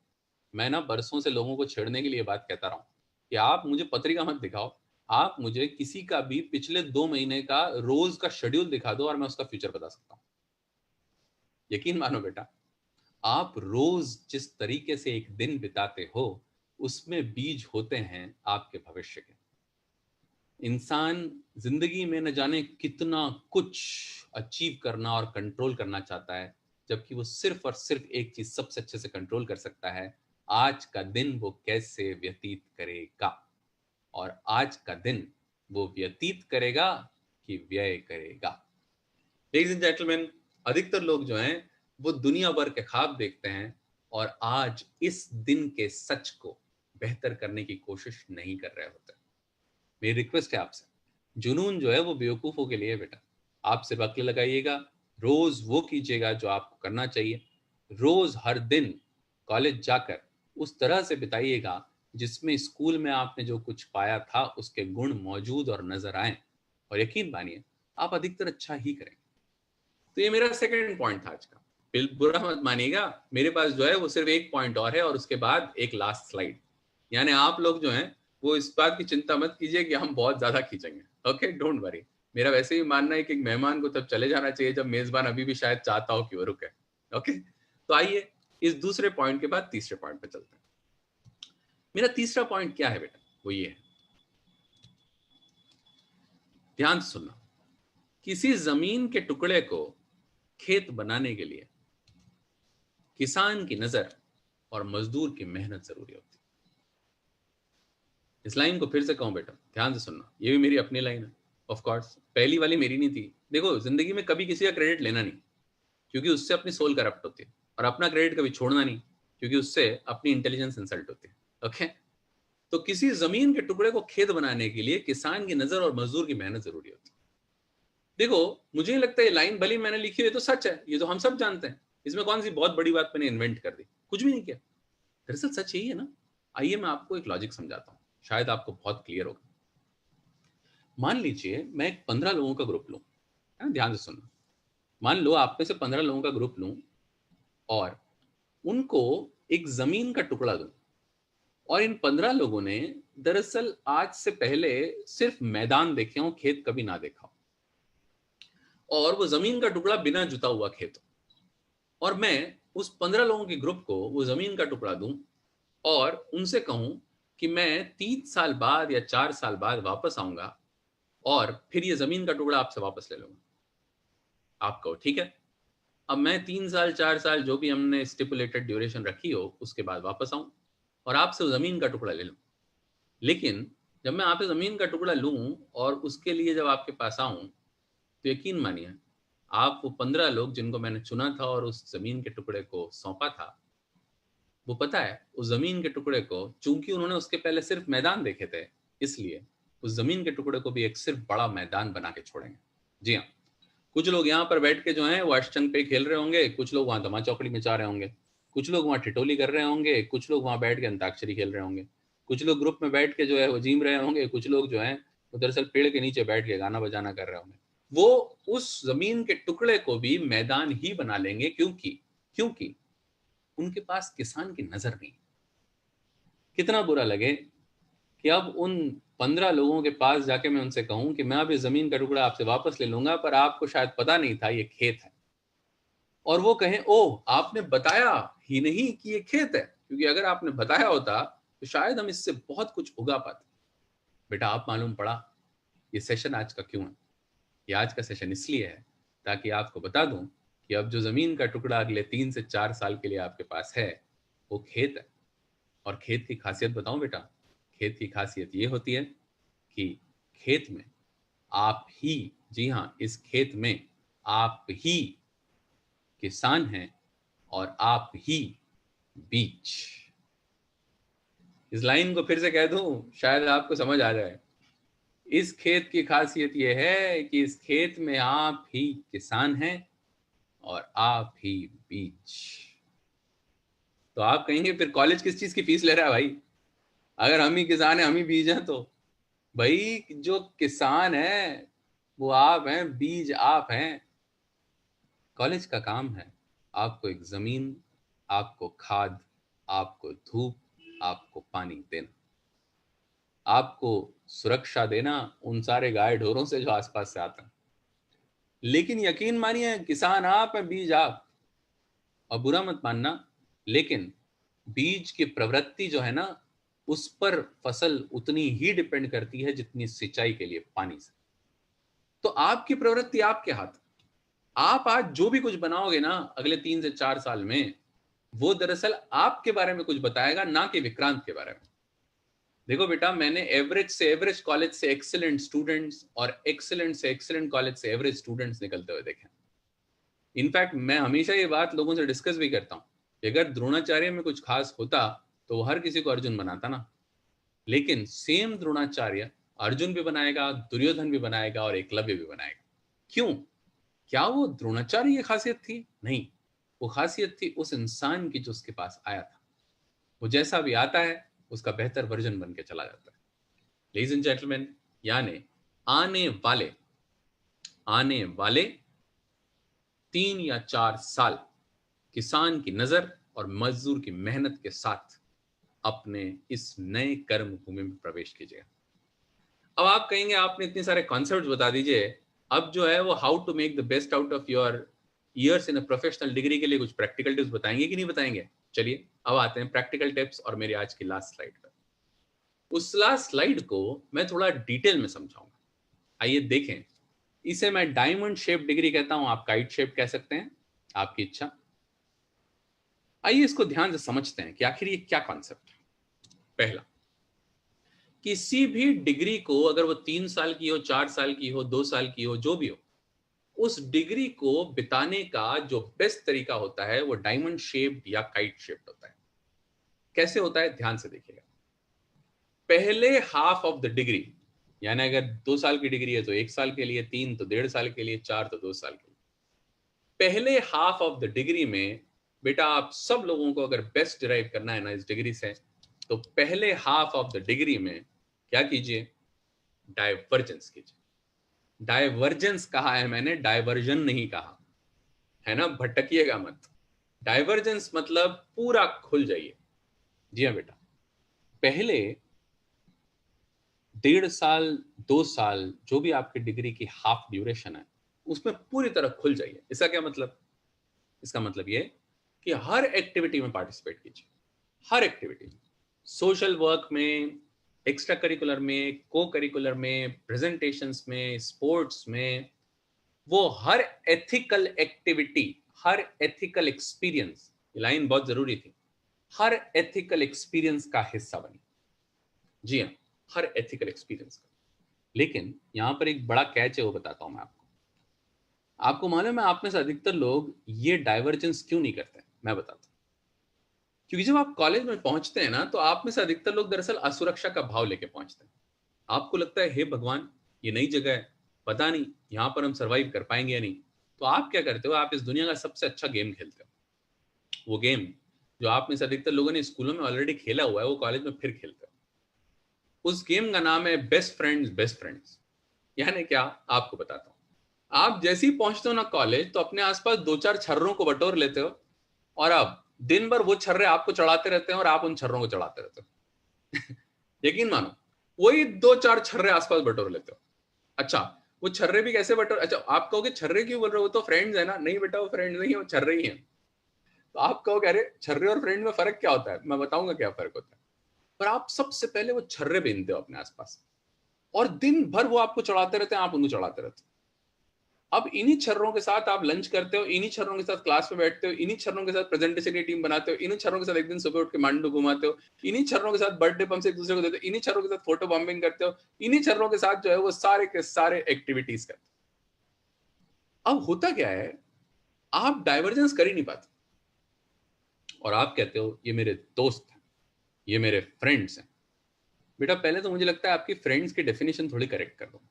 Speaker 3: मैं ना बरसों से लोगों को छेड़ने के लिए बात कहता रहा हूं कि आप मुझे पत्रिका मत दिखाओ, आप मुझे किसी का भी पिछले 2 महीने का रोज का शेड्यूल दिखा दो और मैं उसका फ्यूचर बता सकता हूं। यकीन मानो बेटा, आप रोज जिस तरीके से एक दिन बिताते हो उसमें बीज होते हैं आपके भविष्य के। इंसान जिंदगी में न जाने कितना कुछ अचीव करना और कंट्रोल करना चाहता है, जबकि वो सिर्फ और सिर्फ एक चीज सबसे अच्छे से कंट्रोल कर सकता है, आज का दिन वो कैसे व्यतीत करेगा। और आज का दिन वो व्यतीत करेगा कि व्यय करेगा। लेडीज एंड जेंटलमैन, अधिकतर लोग जो हैं वो दुनिया भर के ख्वाब देखते हैं और आज इस दिन के सच को बेहतर करने की कोशिश नहीं कर रहे होते। मेरी रिक्वेस्ट है आपसे, जुनून जो है वो बेवकूफों के लिए बेटा। आप सिर्फ अक्ल लगाइएगा, रोज वो कीजिएगा जो आपको करना चाहिए, रोज हर दिन कॉलेज जाकर उस तरह से बिताइएगा जिसमें स्कूल में आपने जो कुछ पाया था उसके गुण मौजूद और नजर आए। और यकीन मानिए आप अधिकतर अच्छा ही करेंगे। तो ये मेरा सेकंड पॉइंट था आज का। बुरा मत मानिएगा, मेरे पास जो है वो सिर्फ एक पॉइंट और है और उसके बाद एक लास्ट स्लाइड। यानी आप लोग जो हैं वो इस बात की चिंता मत कीजिए कि हम बहुत ज्यादा खींचेंगे। Okay, don't worry. मेरा वैसे ही मानना है कि एक मेहमान को तब चले जाना चाहिए जब मेजबान अभी भी शायद चाहता हो कि वो रुके। ओके, तो आइए इस दूसरे पॉइंट के बाद तीसरे पॉइंट पे चलते हैं। मेरा तीसरा पॉइंट क्या है बेटा, वो ये है, ध्यान से सुनना। किसी जमीन के टुकड़े को खेत बनाने के लिए किसान की नजर और मजदूर की मेहनत जरूरी होती है। इस लाइन को फिर से कहूं बेटा, ध्यान से सुनना, ये भी मेरी अपनी लाइन है। ऑफ कोर्स पहली वाली मेरी नहीं थी। देखो, जिंदगी में कभी किसी का क्रेडिट लेना नहीं, क्योंकि उससे अपनी सोल करप्ट होती है, और अपना क्रेडिट कभी छोड़ना नहीं, क्योंकि उससे अपनी इंटेलिजेंस इंसल्ट होती है। ओके, तो किसी जमीन के टुकड़े को खेत बनाने के लिए किसान की नजर और मजदूर की मेहनत जरूरी होती है। देखो, मुझे लगता है ये लाइन भली मैंने लिखी हुई तो सच है, ये तो हम सब जानते हैं, इसमें कौन सी बहुत बड़ी बात मैंने इन्वेंट कर दी, कुछ भी नहीं किया, दरअसल सच यही है ना। आइए मैं आपको एक लॉजिक समझाता हूँ, शायद आपको बहुत क्लियर होगा। मान लीजिए मैं एक 15 लोगों का ग्रुप लूं, ध्यान से सुनना। मान लो आप में से 15 लोगों का ग्रुप लूं और उनको एक जमीन का टुकड़ा दूं, और इन 15 लोगों ने दरअसल आज से पहले सिर्फ मैदान देखे हो, खेत कभी ना देखा हो, और वो जमीन का टुकड़ा बिना जुता हुआ खेत, और मैं उस 15 लोगों के ग्रुप को वो जमीन का टुकड़ा दूं और उनसे कहूं कि मैं 3 साल बाद या 4 साल बाद वापस आऊंगा और फिर ये जमीन का टुकड़ा आपसे वापस ले लूंगा। आप कहो ठीक है, अब मैं 3 साल 4 साल जो भी हमने स्टिपुलेटेड ड्यूरेशन रखी हो उसके बाद वापस आऊं और आपसे वो जमीन का टुकड़ा ले लूं। लेकिन जब मैं आपसे जमीन का टुकड़ा लूं और उसके लिए जब आपके पास आऊं, तो यकीन मानिए आप वो 15 लोग जिनको मैंने चुना था और उस जमीन के टुकड़े को सौंपा था, वो पता है उस जमीन के टुकड़े को, चूंकि उन्होंने उसके पहले सिर्फ मैदान देखे थे, इसलिए उस जमीन के टुकड़े को भी एक सिर्फ बड़ा मैदान बना के छोड़ेंगे। जी हाँ, कुछ लोग यहाँ पर बैठ के जो है वो अष्टचंग पे खेल रहे होंगे, कुछ लोग वहां धमा चौकड़ी मचा रहे होंगे, कुछ लोग वहां ठिठोली कर रहे होंगे, कुछ लोग वहां बैठ के अंताक्षरी खेल रहे होंगे, कुछ लोग ग्रुप में बैठ के जो है वो जीम रहे होंगे, कुछ लोग जो है वो दरअसल पेड़ के नीचे बैठ के गाना बजाना कर रहे होंगे। वो उस जमीन के टुकड़े को भी मैदान ही बना लेंगे, क्योंकि उनके पास किसान की नजर नहीं। कितना बुरा लगे कि अब उन 15 लोगों के पास जाके मैं उनसे कहूं कि मैं अब इस जमीन का टुकड़ा आपसे वापस ले लूंगा, पर आपको शायद पता नहीं था ये खेत है, और वो कहें ओह आपने बताया ही नहीं कि ये खेत है, क्योंकि अगर आपने बताया होता तो शायद हम इससे बहुत कुछ उगा पाते। बेटा आप मालूम पड़ा ये सेशन आज का क्यों है? ये आज का सेशन इसलिए है ताकि आपको बता दूं कि अब जो जमीन का टुकड़ा अगले 3 से 4 साल के लिए आपके पास है वो खेत है। और खेत की खासियत बताऊं बेटा, खेत की खासियत ये होती है कि खेत में आप ही, जी हाँ, इस खेत में आप ही किसान हैं और आप ही बीज। इस लाइन को फिर से कह दूं, शायद आपको समझ आ जाए। इस खेत की खासियत यह है कि इस खेत में आप ही किसान हैं और आप ही बीज। तो आप कहेंगे फिर कॉलेज किस चीज की फीस ले रहा है भाई? अगर हम ही किसान हैं, हम ही बीज हैं, तो भाई जो किसान है वो आप हैं, बीज आप हैं। कॉलेज का काम है आपको एक जमीन, आपको खाद, आपको धूप, आपको पानी देना, आपको सुरक्षा देना उन सारे गाय ढोरों से जो आसपास से आते हैं। लेकिन यकीन मानिए किसान आप हैं, बीज आप। और बुरा मत मानना, लेकिन बीज की प्रवृत्ति जो है ना, उस पर फसल उतनी ही डिपेंड करती है जितनी सिंचाई के लिए पानी से। तो आपकी प्रवृत्ति आपके हाथ। आप आज जो भी कुछ बनाओगे ना अगले 3 से 4 साल में, वो दरअसल आपके बारे में कुछ बताएगा, ना कि विक्रांत के बारे में। देखो बेटा, मैंने एवरेज से एवरेज कॉलेज से एक्सीलेंट स्टूडेंट्स और एक्सीलेंट से एक्सीलेंट कॉलेज से एवरेज स्टूडेंट्स निकलते हुए देखे। इनफैक्ट मैं हमेशा ये बात लोगों से डिस्कस भी करता हूँ कि अगर द्रोणाचार्य में कुछ खास होता तो वो हर किसी को अर्जुन बनाता ना, लेकिन सेम द्रोणाचार्य अर्जुन भी बनाएगा, दुर्योधन भी बनाएगा और एकलव्य भी बनाएगा। क्यों? क्या वो द्रोणाचार्य की खासियत थी? नहीं, वो खासियत थी उस इंसान की जो उसके पास आया था। वो जैसा भी आता है उसका बेहतर वर्जन बन के चला जाता है। लेडीज एंड जेंटलमैन, यानी आने वाले 3 या 4 साल किसान की नजर और मजदूर की मेहनत के साथ अपने इस नए कर्म भूमि में प्रवेश कीजिए। अब आप कहेंगे आपने इतने सारे कॉन्सेप्ट्स बता दीजिए, अब जो है वो how to make the best out of your years in a professional degree के लिए कुछ प्रैक्टिकल टिप्स बताएंगे कि नहीं बताएंगे? चलिए अब आते हैं प्रैक्टिकल टिप्स और मेरी आज की लास्ट स्लाइड पर। उस लास्ट स्लाइड को मैं थोड़ा डिटेल में समझाऊंगा, आइए देखें। इसे मैं डायमंड शेप डिग्री कहता हूं, आप काइट शेप कह सकते हैं, आपकी इच्छा। आइए इसको ध्यान से समझते हैं कि आखिर ये क्या कॉन्सेप्ट है। पहला, किसी भी डिग्री को अगर वो 3 साल की हो, 4 साल की हो, 2 साल की हो, जो भी हो, उस डिग्री को बिताने का जो बेस्ट तरीका होता है वो डायमंड शेप्ड या काइट शेप्ड होता है। कैसे होता है ध्यान से देखिएगा। पहले हाफ ऑफ द डिग्री, यानी अगर 2 साल की डिग्री है तो 1 साल के लिए, 3 तो 1.5 साल के लिए, 4 तो 2 साल के लिए। पहले हाफ ऑफ द डिग्री में बेटा आप सब लोगों को अगर बेस्ट डिराइव करना है ना इस डिग्री से, तो पहले हाफ ऑफ द डिग्री में क्या कीजिए? डाइवर्जेंस कीजिए। डाइवर्जेंस कहा है मैंने, डाइवर्जन नहीं कहा है ना, भटकिएगा मत। डाइवर्जेंस मतलब पूरा खुल जाइए। जी हाँ बेटा, पहले 1.5 साल 2 साल जो भी आपकी डिग्री की हाफ ड्यूरेशन है उसमें पूरी तरह खुल जाइए। इसका क्या मतलब? इसका मतलब ये कि हर एक्टिविटी में पार्टिसिपेट कीजिए, हर एक्टिविटी, सोशल वर्क में, एक्स्ट्रा करिकुलर में, को करिकुलर में, प्रेजेंटेशंस में, स्पोर्ट्स में, वो हर एथिकल एक्टिविटी, हर एथिकल एक्सपीरियंस, ये लाइन बहुत जरूरी थी, हर एथिकल एक्सपीरियंस का हिस्सा बनी। जी हाँ, हर एथिकल एक्सपीरियंस का। लेकिन यहां पर एक बड़ा कैच है, वो बताता हूं मैं आपको मालूम है आप में से अधिकतर लोग ये डाइवर्जेंस क्यों नहीं करते? मैं बताता हूं। क्योंकि जब आप कॉलेज में पहुंचते हैं ना, तो आप में से अधिकतर लोग दरअसल असुरक्षा का भाव लेके पहुंचते हैं। आपको लगता है हे भगवान ये नई जगह है, पता नहीं यहां पर हम सर्वाइव कर पाएंगे या नहीं। तो आप क्या करते हो? आप इस दुनिया का सबसे अच्छा गेम खेलते हो। वो गेम जो आप में से अधिकतर लोगों ने स्कूलों में ऑलरेडी खेला हुआ है, वो कॉलेज में फिर खेलते हो। उस गेम का नाम है बेस्ट फ्रेंड्स। बेस्ट फ्रेंड्स यानी क्या? आपको बताता हूं। आप जैसे ही पहुंचते हो ना कॉलेज, तो अपने आसपास 2-4 छर्रों को बटोर लेते हो, और अब दिन भर वो छर्रे आपको चढ़ाते रहते हैं और आप उन छर्रों को चढ़ाते रहते हो। यकीन मानो, वही 2-4 छर्रे आसपास बटोर लेते हो। अच्छा, वो छर्रे भी कैसे बटोर? अच्छा, आप कहोगे छर्रे क्यों बोल रहे हो, तो फ्रेंड्स है ना? नहीं बेटा, वो फ्रेंड्स नहीं है, वो छर्रे ही हैं। तो आप कहोगे अरे छर्रे और फ्रेंड में फर्क क्या होता है? मैं बताऊंगा क्या फर्क होता है। पर आप सबसे पहले वो छर्रे बीनते हो अपने आसपास, और दिन भर वो आपको चढ़ाते रहते हैं, आप उनको चढ़ाते रहते हो। अब इन्हीं छर्रों के साथ आप लंच करते हो, इन्हीं छर्रों के साथ क्लास में बैठते हो, इन्हीं छर्रों के साथ प्रेजेंटेशन की टीम बनाते हो, इन्हीं छर्रों के साथ एक दिन सुबह उठ के मांडू घुमाते हो, इन्हीं छर्रों के साथ बर्थडे पंप से एक दूसरे को देते हो, इन्हीं छर्रों के साथ फोटो बॉम्बिंग करते हो, इन्हीं छर्रों के साथ जो है वो सारे के सारे एक्टिविटीज करते हो। अब होता क्या है, आप डाइवर्जेंस कर ही नहीं पाते, और आप कहते हो ये मेरे दोस्त हैं, ये मेरे फ्रेंड्स हैं। बेटा पहले तो मुझे लगता है आपकी फ्रेंड्स की डेफिनेशन थोड़ी करेक्ट कर दो।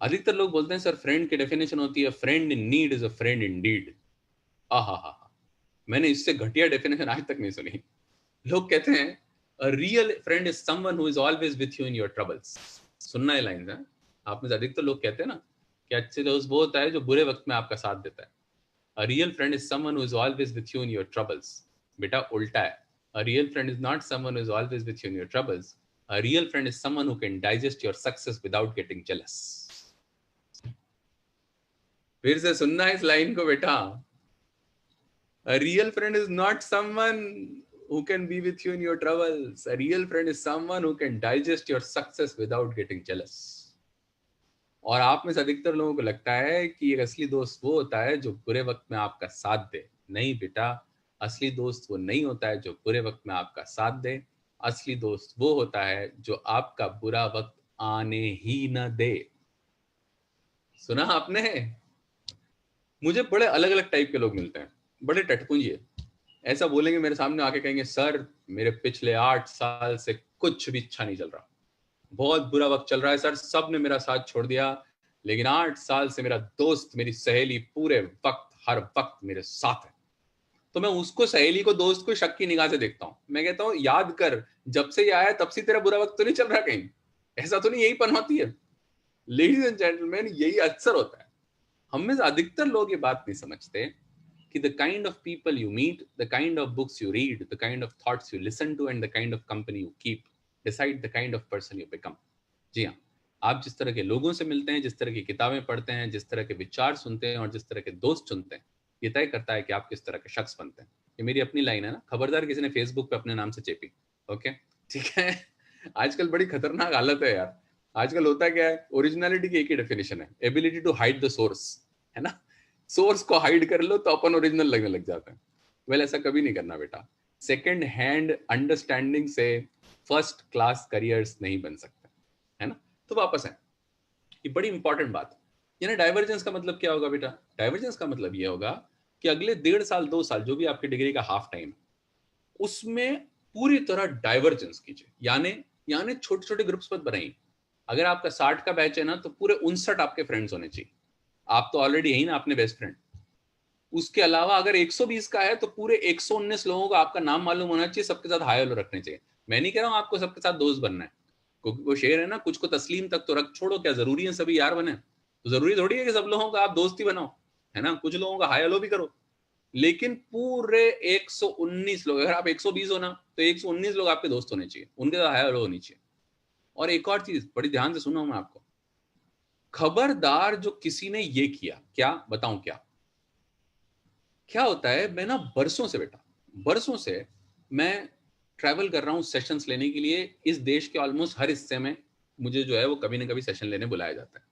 Speaker 3: अधिकतर लोग बोलते हैं सर फ्रेंड की डेफिनेशन होती है friend in need is a friend in deed. हा, मैंने इससे घटिया डेफिनेशन आज तक नहीं सुनी। लोग कहते हैं a real friend is someone who is always with you in your troubles. सुनना है लाइन है, आप में से अधिकतर लोग कहते हैं ना कि अच्छे दोस्त वो होता है जो बुरे वक्त में आपका साथ देता है। A real friend is someone who is always with you in your troubles. बेटा उल्टा है, a real friend is not someone who is always with you in your troubles. A real friend is someone who can digest your success without getting jealous. फिर से सुनना है इस line को बेटा। A real friend is not someone who can be with you in your troubles. A real friend is someone who can digest your success without getting jealous. और आप में से अधिकतर लोगों को लगता है कि एक असली दोस्त वो होता है जो बुरे वक्त में आपका साथ दे। नहीं बेटा, असली दोस्त वो नहीं होता है जो बुरे वक्त में आपका साथ दे। असली दोस्त वो होता है जो आपका बुरा वक्त आने ही न दे। सुना आपने? मुझे बड़े अलग अलग टाइप के लोग मिलते हैं, बड़े टटपुंजी है। ऐसा बोलेंगे मेरे सामने आके, कहेंगे सर मेरे पिछले 8 साल से कुछ भी अच्छा नहीं चल रहा, बहुत बुरा वक्त चल रहा है सर, सब ने मेरा साथ छोड़ दिया, लेकिन 8 साल से मेरा दोस्त मेरी सहेली पूरे वक्त हर वक्त मेरे साथ है। तो मैं उसको, सहेली को, दोस्त को शक की निगाह से देखता हूँ। मैं कहता हूँ याद कर, जब से ये आया तब से तेरा बुरा वक्त तो नहीं चल रहा कहीं? ऐसा तो नहीं यही पनौती है? लेडीज एंड जेंटलमैन, यही अक्सर होता है। हम में से अधिकतर लोग ये बात नहीं समझते कि the kind of people you meet, the kind of books you read, the kind of thoughts you listen to, and the kind of company you keep decide the kind of person you become. जी हाँ, आप जिस तरह के लोगों से मिलते हैं, जिस तरह की किताबें पढ़ते हैं, जिस तरह के विचार सुनते हैं और जिस तरह के दोस्त चुनते हैं, ये तय करता है कि आप किस तरह के शख्स बनते हैं। ये मेरी अपनी लाइन है ना, खबरदार किसी ने फेसबुक पे अपने नाम से चेपी। ओके, ठीक है। आजकल बड़ी खतरनाक हालत है यार। आजकल होता क्या है, ओरिजिनलिटी की एक ही डेफिनेशन है, ability to hide the source, है ना। सोर्स को हाइड कर लो तो अपन ओरिजिनल लगने लग जाते हैं। वेल, ऐसा कभी नहीं करना बेटा। सेकंड हैंड अंडरस्टैंडिंग से फर्स्ट क्लास करियर्स नहीं बन सकते, है ना। तो वापस है, ये बड़ी इंपॉर्टेंट बात। यानी डाइवर्जेंस का मतलब क्या होगा बेटा? डाइवर्जेंस का मतलब ये होगा कि अगले 1.5 साल 2 साल जो भी आपकी डिग्री का हाफ टाइम, उसमें पूरी तरह डाइवर्जेंस कीजिए। यानी छोटे छोटे ग्रुप्स मत बनाइए। अगर आपका 60 का बैच है ना, तो पूरे 59 आपके फ्रेंड्स होने चाहिए। आप तो ऑलरेडी यही ना अपने बेस्ट फ्रेंड। उसके अलावा अगर 120 का है तो पूरे 119 लोगों को आपका नाम मालूम होना चाहिए, सबके साथ हाय हेलो रखने चाहिए। मैं नहीं कह रहा हूं आपको सबके साथ दोस्त बनना है, क्योंकि वो शेर है ना, कुछ को तस्लीम तक तो रख छोड़ो, क्या जरूरी है सभी यार बने? तो जरूरी थोड़ी है कि सब लोगों का आप दोस्ती बनाओ, है ना। कुछ लोगों का हाय हेलो भी करो, लेकिन पूरे 119 लोग, अगर आप 120 हो ना, तो 119 लोग आपके दोस्त होने चाहिए, उनके साथ हाय हेलो होनी चाहिए। और एक और चीज बड़ी ध्यान से सुनो, मैं आपको, खबरदार जो किसी ने ये किया, क्या बताऊं क्या होता है। मैं ना बरसों से मैं ट्रैवल कर रहा हूं सेशंस लेने के लिए। इस देश के ऑलमोस्ट हर हिस्से में मुझे जो है वो कभी ना कभी सेशन लेने बुलाया जाता है,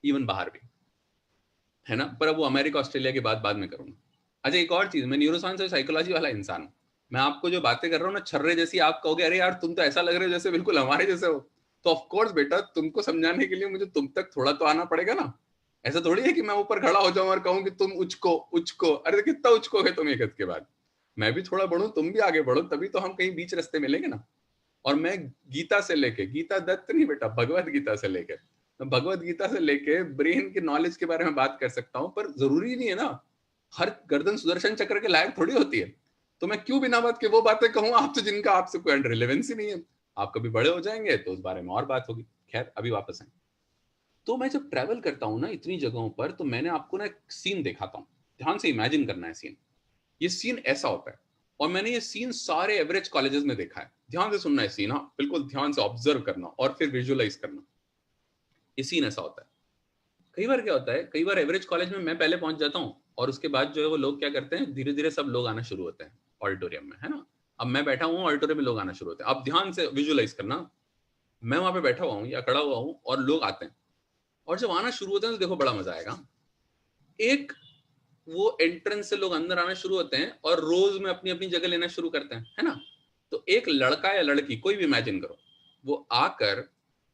Speaker 3: इवन बाहर भी, है ना। पर अब वो अमेरिका ऑस्ट्रेलिया की बात बाद में करूंगा। अच्छा, एक और चीज, मैं न्यूरोसाइंस और साइकोलॉजी वाला इंसान हूं। मैं आपको जो बातें कर रहा हूँ ना, छर्रे जैसी, आप कहोगे अरे यार तुम तो ऐसा लग रहे हो जैसे बिल्कुल हमारे जैसे हो। तो ऑफकोर्स बेटा, तुमको समझाने के लिए मुझे तुम तक थोड़ा तो आना पड़ेगा ना। ऐसा थोड़ी है कि मैं ऊपर खड़ा हो जाऊं और कहूं कि तुम उचको। अरे कितना उचकोगे तुम एक हद के बाद? मैं भी थोड़ा बढ़ूं, तुम भी आगे बढ़ो, तभी तो हम कहीं बीच रास्ते मिलेंगे ना। और मैं गीता से लेके, गीता दत्त नहीं बेटा, भगवत गीता से लेके, भगवत गीता से लेके ब्रेन के नॉलेज के बारे में बात कर सकता हूं। पर जरूरी नहीं है ना, हर गर्दन सुदर्शन चक्र के लायक थोड़ी होती है। तो मैं क्यों बिना बात के वो बातें कहूँ आपसे जिनका आपसे कोई रिलेवेंस ही नहीं है। आप कभी बड़े हो जाएंगे तो उस बारे में और बात होगी। खैर, अभी वापस आए। तो मैं जब ट्रैवल करता हूँ ना इतनी जगहों पर, तो मैंने आपको ना एक सीन दिखाता हूँ, ध्यान से इमेजिन करना है सीन। ये सीन ऐसा होता है, और मैंने ये सीन सारे एवरेज कॉलेजेस में देखा है। ध्यान से सुनना है सीन, हाँ बिल्कुल ध्यान से ऑब्जर्व करना और फिर विजुअलाइज करना। ये सीन ऐसा होता है, कई बार क्या होता है, कई बार एवरेज कॉलेज में मैं पहले पहुंच जाता हूँ, और उसके बाद जो है वो लोग क्या करते हैं, धीरे धीरे सब लोग आना शुरू होते हैं ऑडिटोरियम में, है ना। अब मैं बैठा हुआ हूँ ऑडिटोरियम में, लोग आना शुरू होते हैं। अब ध्यान से विजुअलाइज करना, मैं वहां पे बैठा हुआ हूँ या खड़ा हुआ हूँ और लोग आते हैं, और जब आना शुरू होते हैं तो देखो बड़ा मजा आएगा। एक वो एंट्रेंस से लोग अंदर आना शुरू होते हैं और रोज में अपनी अपनी जगह लेना शुरू करते हैं, है ना। तो एक लड़का या लड़की, कोई भी इमेजिन करो, वो आकर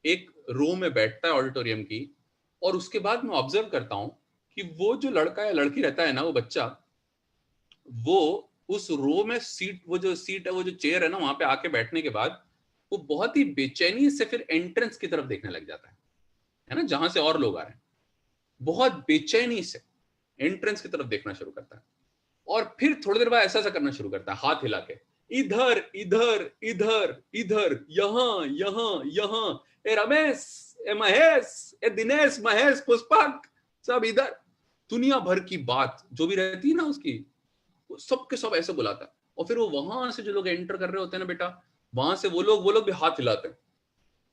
Speaker 3: एक रो में बैठता है ऑडिटोरियम की, और उसके बाद मैं ऑब्जर्व करता हूं कि वो जो लड़का या लड़की रहता है ना, वो बच्चा, वो उस रो में सीट, वो जो सीट है, वो जो चेयर है ना, वहां पे आके बैठने के बाद वो बहुत ही बेचैनी से फिर एंट्रेंस की तरफ देखने लग जाता है ना, जहां से और लोग आ रहे हैं। बहुत बेचैनी से एंट्रेंस की तरफ देखना शुरू करता है, और फिर थोड़ी देर बाद ऐसा ऐसा करना शुरू करता है, हाथ हिला के, इधर इधर इधर इधर, यहां यहां यहां, ए रमेश, ए महेश, ए दिनेश, महेश, पुष्पक, सब इधर। दुनिया भर की बात जो भी रहती है ना उसकी, वो सब के सब ऐसे बुलाता है। और फिर वो वहां से जो लोग एंटर कर रहे होते हैं ना बेटा, वहां से वो लोग भी हाथ हिलाते हैं,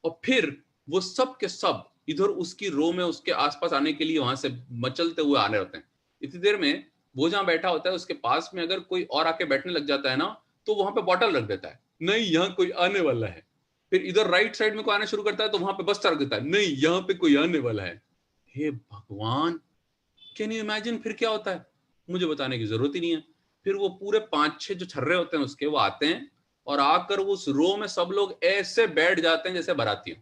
Speaker 3: और फिर वो सब के सब इधर उसकी रो में उसके आसपास आने के लिए वहां से मचलते हुए आने होते हैं। इतनी देर में वो जहां बैठा होता है उसके पास में अगर कोई और आके बैठने लग जाता है ना, तो वहां पे बॉटल रख देता है, नहीं यहाँ कोई आने वाला है। फिर इधर राइट साइड में कोई आना शुरू करता है तो वहां पे बस्ता रख देता है, नहीं यहाँ पे कोई आने वाला है। हे भगवान, कैन यू इमेजिन फिर क्या होता है? मुझे बताने की जरूरत ही नहीं है। फिर वो पूरे 5-6 जो छर्रे होते हैं उसके, वो आते हैं और आकर उस रो में सब लोग ऐसे बैठ जाते हैं जैसे बाराती हो,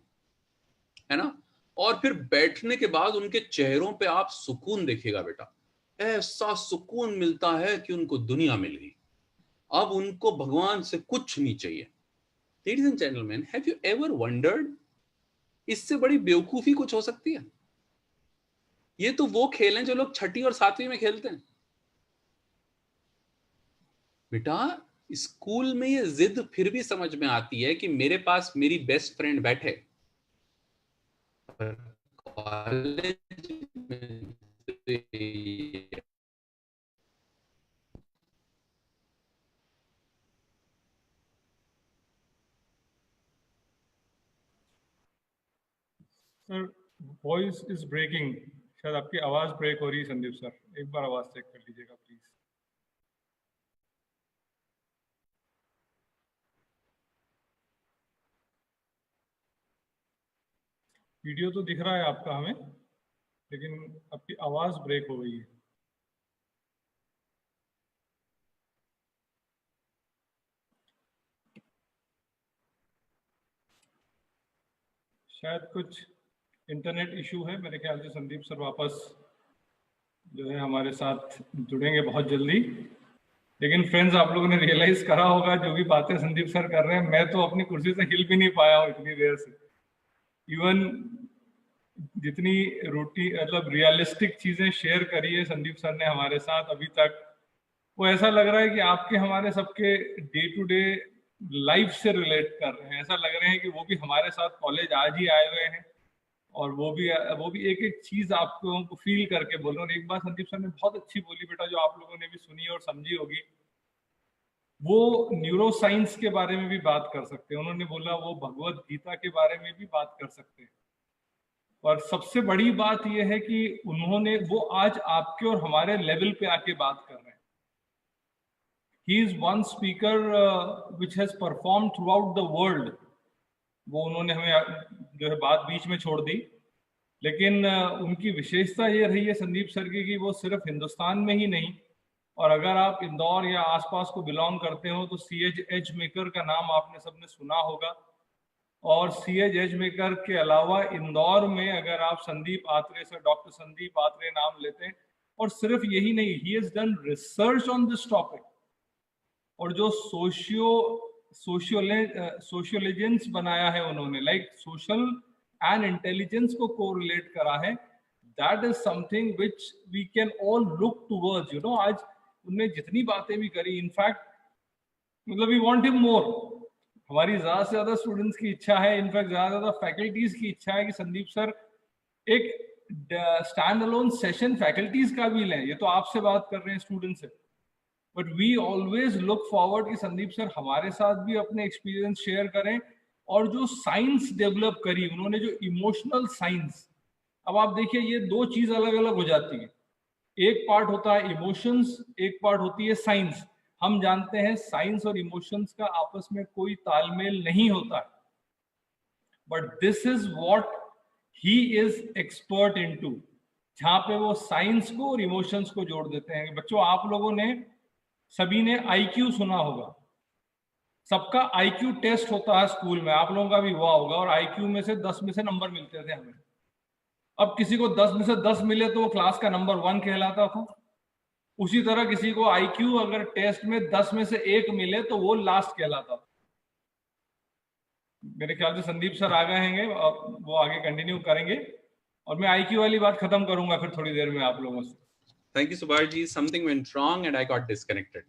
Speaker 3: है ना। और फिर बैठने के बाद उनके चेहरों पे आप सुकून देखिएगा बेटा, ऐसा सुकून मिलता है कि उनको दुनिया मिल गई, अब उनको भगवान से कुछ नहीं चाहिए। Ladies and gentleman, have you ever wondered, इससे बड़ी बेवकूफी कुछ हो सकती है? ये तो वो खेल हैं जो लोग 6वीं और 7वीं में खेलते हैं बेटा। स्कूल में ये जिद फिर भी समझ में आती है कि मेरे पास मेरी बेस्ट फ्रेंड बैठे, कॉलेज में
Speaker 1: सर वॉइस इज ब्रेकिंग, शायद आपकी आवाज ब्रेक हो रही है संदीप सर, एक बार आवाज चेक कर लीजिएगा प्लीज। वीडियो तो दिख रहा है आपका हमें, लेकिन आपकी आवाज ब्रेक हो गई है। शायद कुछ इंटरनेट इशू है, मेरे ख्याल से संदीप सर वापस जो है हमारे साथ जुड़ेंगे बहुत जल्दी। लेकिन फ्रेंड्स, आप लोगों ने रियलाइज करा होगा जो भी बातें संदीप सर कर रहे हैं, मैं तो अपनी कुर्सी से हिल भी नहीं पाया हूँ इतनी देर से। इवन जितनी मतलब रियलिस्टिक चीजें शेयर करी है संदीप सर ने हमारे साथ अभी तक, वो ऐसा लग रहा है कि आपके हमारे सबके डे टू डे लाइफ से रिलेट कर रहे हैं। ऐसा लग रहे हैं कि वो भी हमारे साथ कॉलेज आज ही आए हुए हैं, और वो भी एक एक चीज आप लोगों को फील करके बोल रहे हैं। और एक बात संदीप सर ने बहुत अच्छी बोली बेटा, जो आप लोगों ने भी सुनी और समझी होगी, वो न्यूरो साइंस के बारे में भी बात कर सकते हैं। उन्होंने बोला वो भगवत गीता के बारे में भी बात कर सकते हैं। और सबसे बड़ी बात यह है कि वो आज आपके और हमारे लेवल पे आके बात कर रहे हैं। He is one speaker which has performed throughout the world. वो उन्होंने हमें जो है बात बीच में छोड़ दी, लेकिन उनकी विशेषता ये रही है संदीप सर की कि वो सिर्फ हिंदुस्तान में ही नहीं, और अगर आप इंदौर या आसपास को बिलोंग करते हो तो CH एजमेकर का नाम आपने सबने सुना होगा। और CH एजमेकर के अलावा इंदौर में अगर आप संदीप आत्रे से, डॉक्टर संदीप आत्रे नाम लेते हैं, और सिर्फ यही नहीं, he has done research on this topic. और जो सोशियोलेजेंस बनाया है उन्होंने, लाइक सोशल एंड इंटेलिजेंस को कोरिलेट करा है, that is something which we can all look towards. आज उन्होंने जितनी बातें भी करी, इनफैक्ट मतलब वी वांट हिम मोर। हमारी ज्यादा से ज्यादा स्टूडेंट्स की इच्छा है, इनफैक्ट ज्यादा से ज्यादा फैकल्टीज की इच्छा है कि संदीप सर एक स्टैंड अलोन सेशन फैकल्टीज का भी लें। ये तो आपसे बात कर रहे हैं, स्टूडेंट से, but we always look forward कि संदीप सर हमारे साथ भी अपने एक्सपीरियंस शेयर करें। और जो साइंस डेवलप करी उन्होंने, जो इमोशनल साइंस, अब आप देखिए ये दो चीज अलग अलग हो जाती है। एक पार्ट होता है इमोशंस, एक पार्ट होती है साइंस। हम जानते हैं साइंस और इमोशंस का आपस में कोई तालमेल नहीं होता है, but this is what he is expert into, जहां पे वो साइंस को और इमोशंस को जोड़ देते हैं। बच्चों, आप लोगों ने सभी ने IQ सुना होगा, सबका IQ टेस्ट होता है स्कूल में, आप लोगों का भी हुआ होगा, और IQ में से 10 में से नंबर मिलते थे हमें। अब किसी को 10 में से 10 मिले तो वो क्लास का नंबर 1 कहलाता था। उसी तरह किसी को IQ अगर टेस्ट में 10 में से 1 मिले तो वो लास्ट कहलाता था। मेरे ख्याल से संदीप सर आ गए हैं, वो आगे कंटिन्यू करेंगे, और मैं IQ वाली बात खत्म करूंगा फिर थोड़ी देर में आप लोगों से।
Speaker 3: Thank you, Subhash ji. Something went wrong and I got disconnected.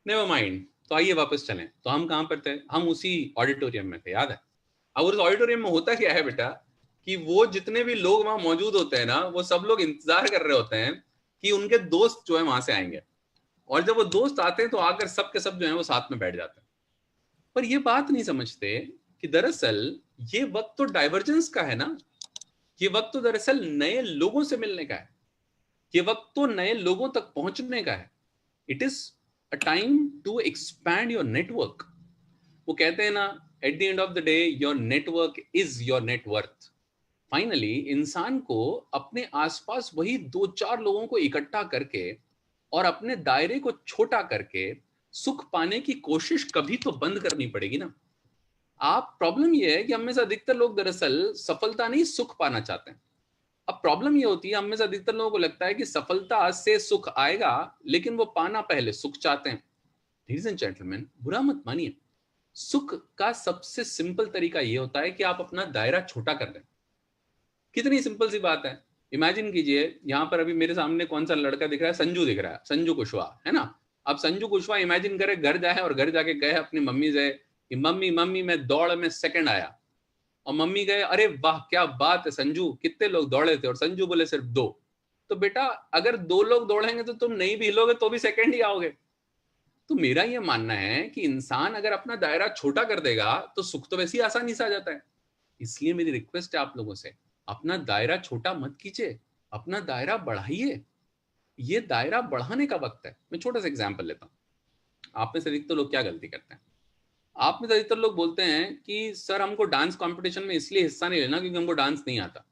Speaker 3: Never mind. तो आइए वापस चलें। तो हम कहाँ पर थे? हम उसी ऑडिटोरियम में थे, याद है? अब उस ऑडिटोरियम में होता क्या है बेटा, कि वो जितने भी लोग वहां मौजूद होते हैं ना, वो सब लोग इंतजार कर रहे होते हैं कि उनके दोस्त जो है वहां से आएंगे, और जब वो दोस्त आते हैं तो आकर सब के सब जो है वो साथ में बैठ जाते हैं। पर ये बात नहीं समझते कि दरअसल ये वक्त तो डाइवर्जेंस का है ना, ये वक्त तो दरअसल नए लोगों से मिलने का है, ये वक्त तो नए लोगों तक पहुंचने का है। It is a time to expand your network. वो कहते हैं ना, at the end of the day your network is your net worth. Finally इंसान को अपने आसपास वही 2-4 लोगों को इकट्ठा करके और अपने दायरे को छोटा करके सुख पाने की कोशिश कभी तो बंद करनी पड़ेगी ना। आप प्रॉब्लम यह है कि हम में से अधिकतर लोग दरअसल सफलता नहीं, सुख पाना चाहते हैं। अब प्रॉब्लम ये होती है, हम में से अधिकतर लोगों को लगता है कि सफलता से सुख आएगा, लेकिन वो पाना पहले सुख चाहते हैं। लेडीज एंड जेंटलमैन, बुरा मत मानिए, सुख का सबसे सिंपल तरीका ये होता है कि आप अपना दायरा छोटा कर दें। कितनी सिंपल सी बात है। इमेजिन कीजिए, यहां पर अभी मेरे सामने कौन सा लड़का दिख रहा है? संजू दिख रहा है, संजू कुशवाहा, है ना। अब संजू कुशवाहा इमेजिन करे घर जाए और घर जाके कहे अपनी मम्मी से कि मम्मी मम्मी मैं दौड़ में सेकंड आया, और मम्मी कहे अरे वाह क्या बात है संजू, कितने लोग दौड़े थे, और संजू बोले सिर्फ 2, तो बेटा अगर 2 लोग दौड़ेंगे तो तुम नहीं भी हिलोगे तो भी सेकंड ही आओगे। तो मेरा ये मानना है कि इंसान अगर अपना दायरा छोटा कर देगा तो सुख तो वैसे ही आसानी से आ जाता है। इसलिए मेरी रिक्वेस्ट है आप लोगों से, अपना दायरा छोटा मत कीजिए, अपना दायरा बढ़ाइए। ये दायरा बढ़ाने का वक्त है। मैं छोटा सा एग्जांपल लेता हूँ। आप में से अधिकतर लोग क्या गलती करते हैं? आप में से अधिकतर लोग बोलते हैं कि सर हमको डांस कंपटीशन में इसलिए हिस्सा नहीं लेना क्योंकि हमको डांस नहीं आता।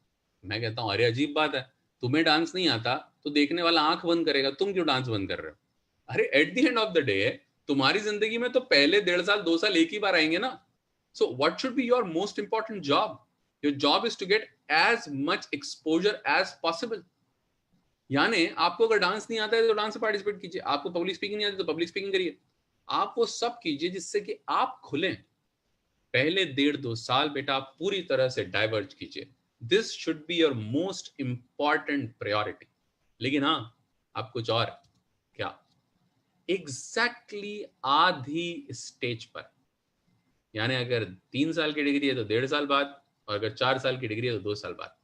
Speaker 3: मैं कहता हूँ अरे अजीब बात है, तुम्हें डांस नहीं आता तो देखने वाला आंख बंद करेगा, तुम क्यों डांस बंद कर रहे हो? अरे eight the end of the day तुम्हारी जिंदगी में तो पहले 1.5 साल 2 साल एक ही बार आएंगे ना। So what should be your most important job? Your job is to get as much exposure as possible. यानी आपको अगर डांस नहीं आता है तो डांस में पार्टिसिपेट कीजिए, आपको पब्लिक स्पीकिंग नहीं आती तो पब्लिक स्पीकिंग करिए, आप वो सब कीजिए जिससे कि आप खुलें। पहले 1.5-2 साल बेटा आप पूरी तरह से डाइवर्ज कीजिए। This should be your most important priority. लेकिन हाँ, आप कुछ और क्या, एग्जैक्टली आधी स्टेज पर, यानी अगर 3 साल की डिग्री है तो 1.5 साल बाद, और अगर 4 साल की डिग्री है तो 2 साल बाद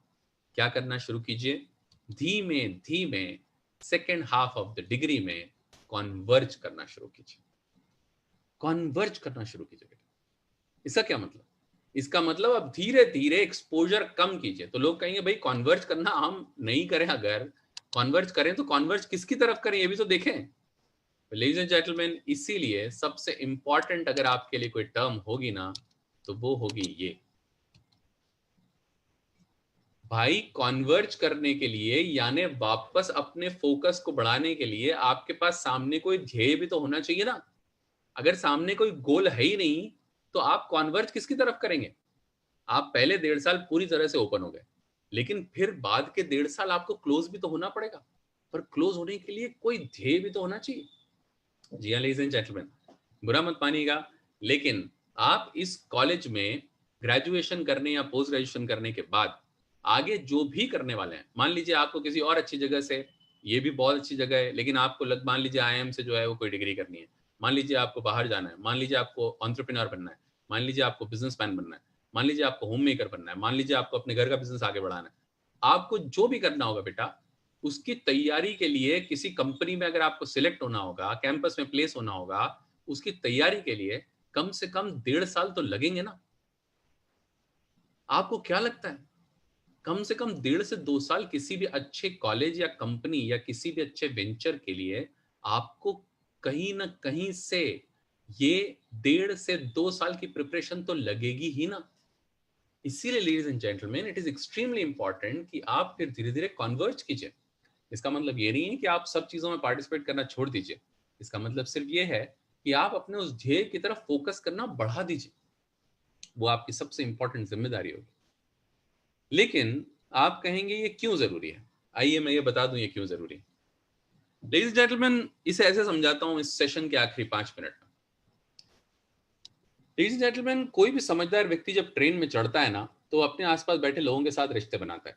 Speaker 3: क्या करना शुरू कीजिए, धीमे धीमे second half of the degree में कॉन्वर्ज करना शुरू कीजिए। कॉन्वर्ज करना शुरू कीजिए बेटा। इसका क्या मतलब? इसका मतलब अब धीरे धीरे एक्सपोजर कम कीजिए। तो लोग कहेंगे भाई कॉन्वर्ज करना हम नहीं करें, अगर कॉन्वर्ज करें तो कॉन्वर्ज किसकी तरफ करें ये भी तो देखें। लेडीज एंड जेंटलमैन, इसीलिए सबसे इंपॉर्टेंट अगर आपके लिए कोई टर्म होगी ना तो वो होगी ये, भाई कॉन्वर्ज करने के लिए यानी वापस अपने फोकस को बढ़ाने के लिए आपके पास सामने कोई ध्येय भी तो होना चाहिए ना। अगर सामने कोई गोल है ही नहीं तो आप कॉन्वर्ज किसकी तरफ करेंगे? आप पहले 1.5 साल पूरी तरह से ओपन हो गए, लेकिन फिर बाद के 1.5 साल आपको क्लोज भी तो होना पड़ेगा, पर क्लोज होने के लिए कोई ध्येय भी तो होना चाहिए। जी हाँ लेडीज एंड जेंटलमैन, बुरा मत मानिएगा, लेकिन आप इस कॉलेज में ग्रेजुएशन करने या पोस्ट ग्रेजुएशन करने के बाद आगे जो भी करने वाले हैं, मान लीजिए आपको किसी और अच्छी जगह से, ये भी बहुत अच्छी जगह है, लेकिन आपको मान लीजिए IIM से जो है वो कोई डिग्री करनी है, मान लीजिए आपको बाहर जाना है, मान लीजिए आपको एंटरप्रेन्योर बनना है, मान लीजिए आपको बिजनेसमैन बनना है, मान लीजिए आपको होम मेकर बनना है, मान लीजिए आपको अपने घर का बिजनेस आगे बढ़ाना है, आपको जो भी करना होगा बेटा, उसकी तैयारी के लिए किसी कंपनी में अगर आपको सिलेक्ट होना होगा, कैंपस में प्लेस होना होगा, उसकी तैयारी के लिए कम से कम 1.5 साल तो लगेंगे ना। आपको क्या लगता है कम से कम 1.5 से 2 साल किसी भी अच्छे कॉलेज या कंपनी या किसी भी अच्छे वेंचर के लिए आपको कहीं ना कहीं से ये 1.5 से 2 साल की प्रिपरेशन तो लगेगी ही ना। इसीलिए ladies and gentleman, it is extremely important कि आप फिर धीरे धीरे कन्वर्ज कीजिए। इसका मतलब ये नहीं है कि आप सब चीजों में पार्टिसिपेट करना छोड़ दीजिए, इसका मतलब सिर्फ ये है कि आप अपने उस ध्येय की तरफ फोकस करना बढ़ा दीजिए, वो आपकी सबसे इंपॉर्टेंट जिम्मेदारी होगी। लेकिन आप कहेंगे ये क्यों जरूरी है? आइए मैं ये बता दूं ये क्यों जरूरी है। लेडीज एंड जेंटलमैन, इसे ऐसे समझाता हूं इस सेशन के आखिरी 5 मिनट में। लेडीज एंड जेंटलमैन, कोई भी समझदार व्यक्ति जब ट्रेन में चढ़ता है ना तो अपने आसपास बैठे लोगों के साथ रिश्ते बनाता है,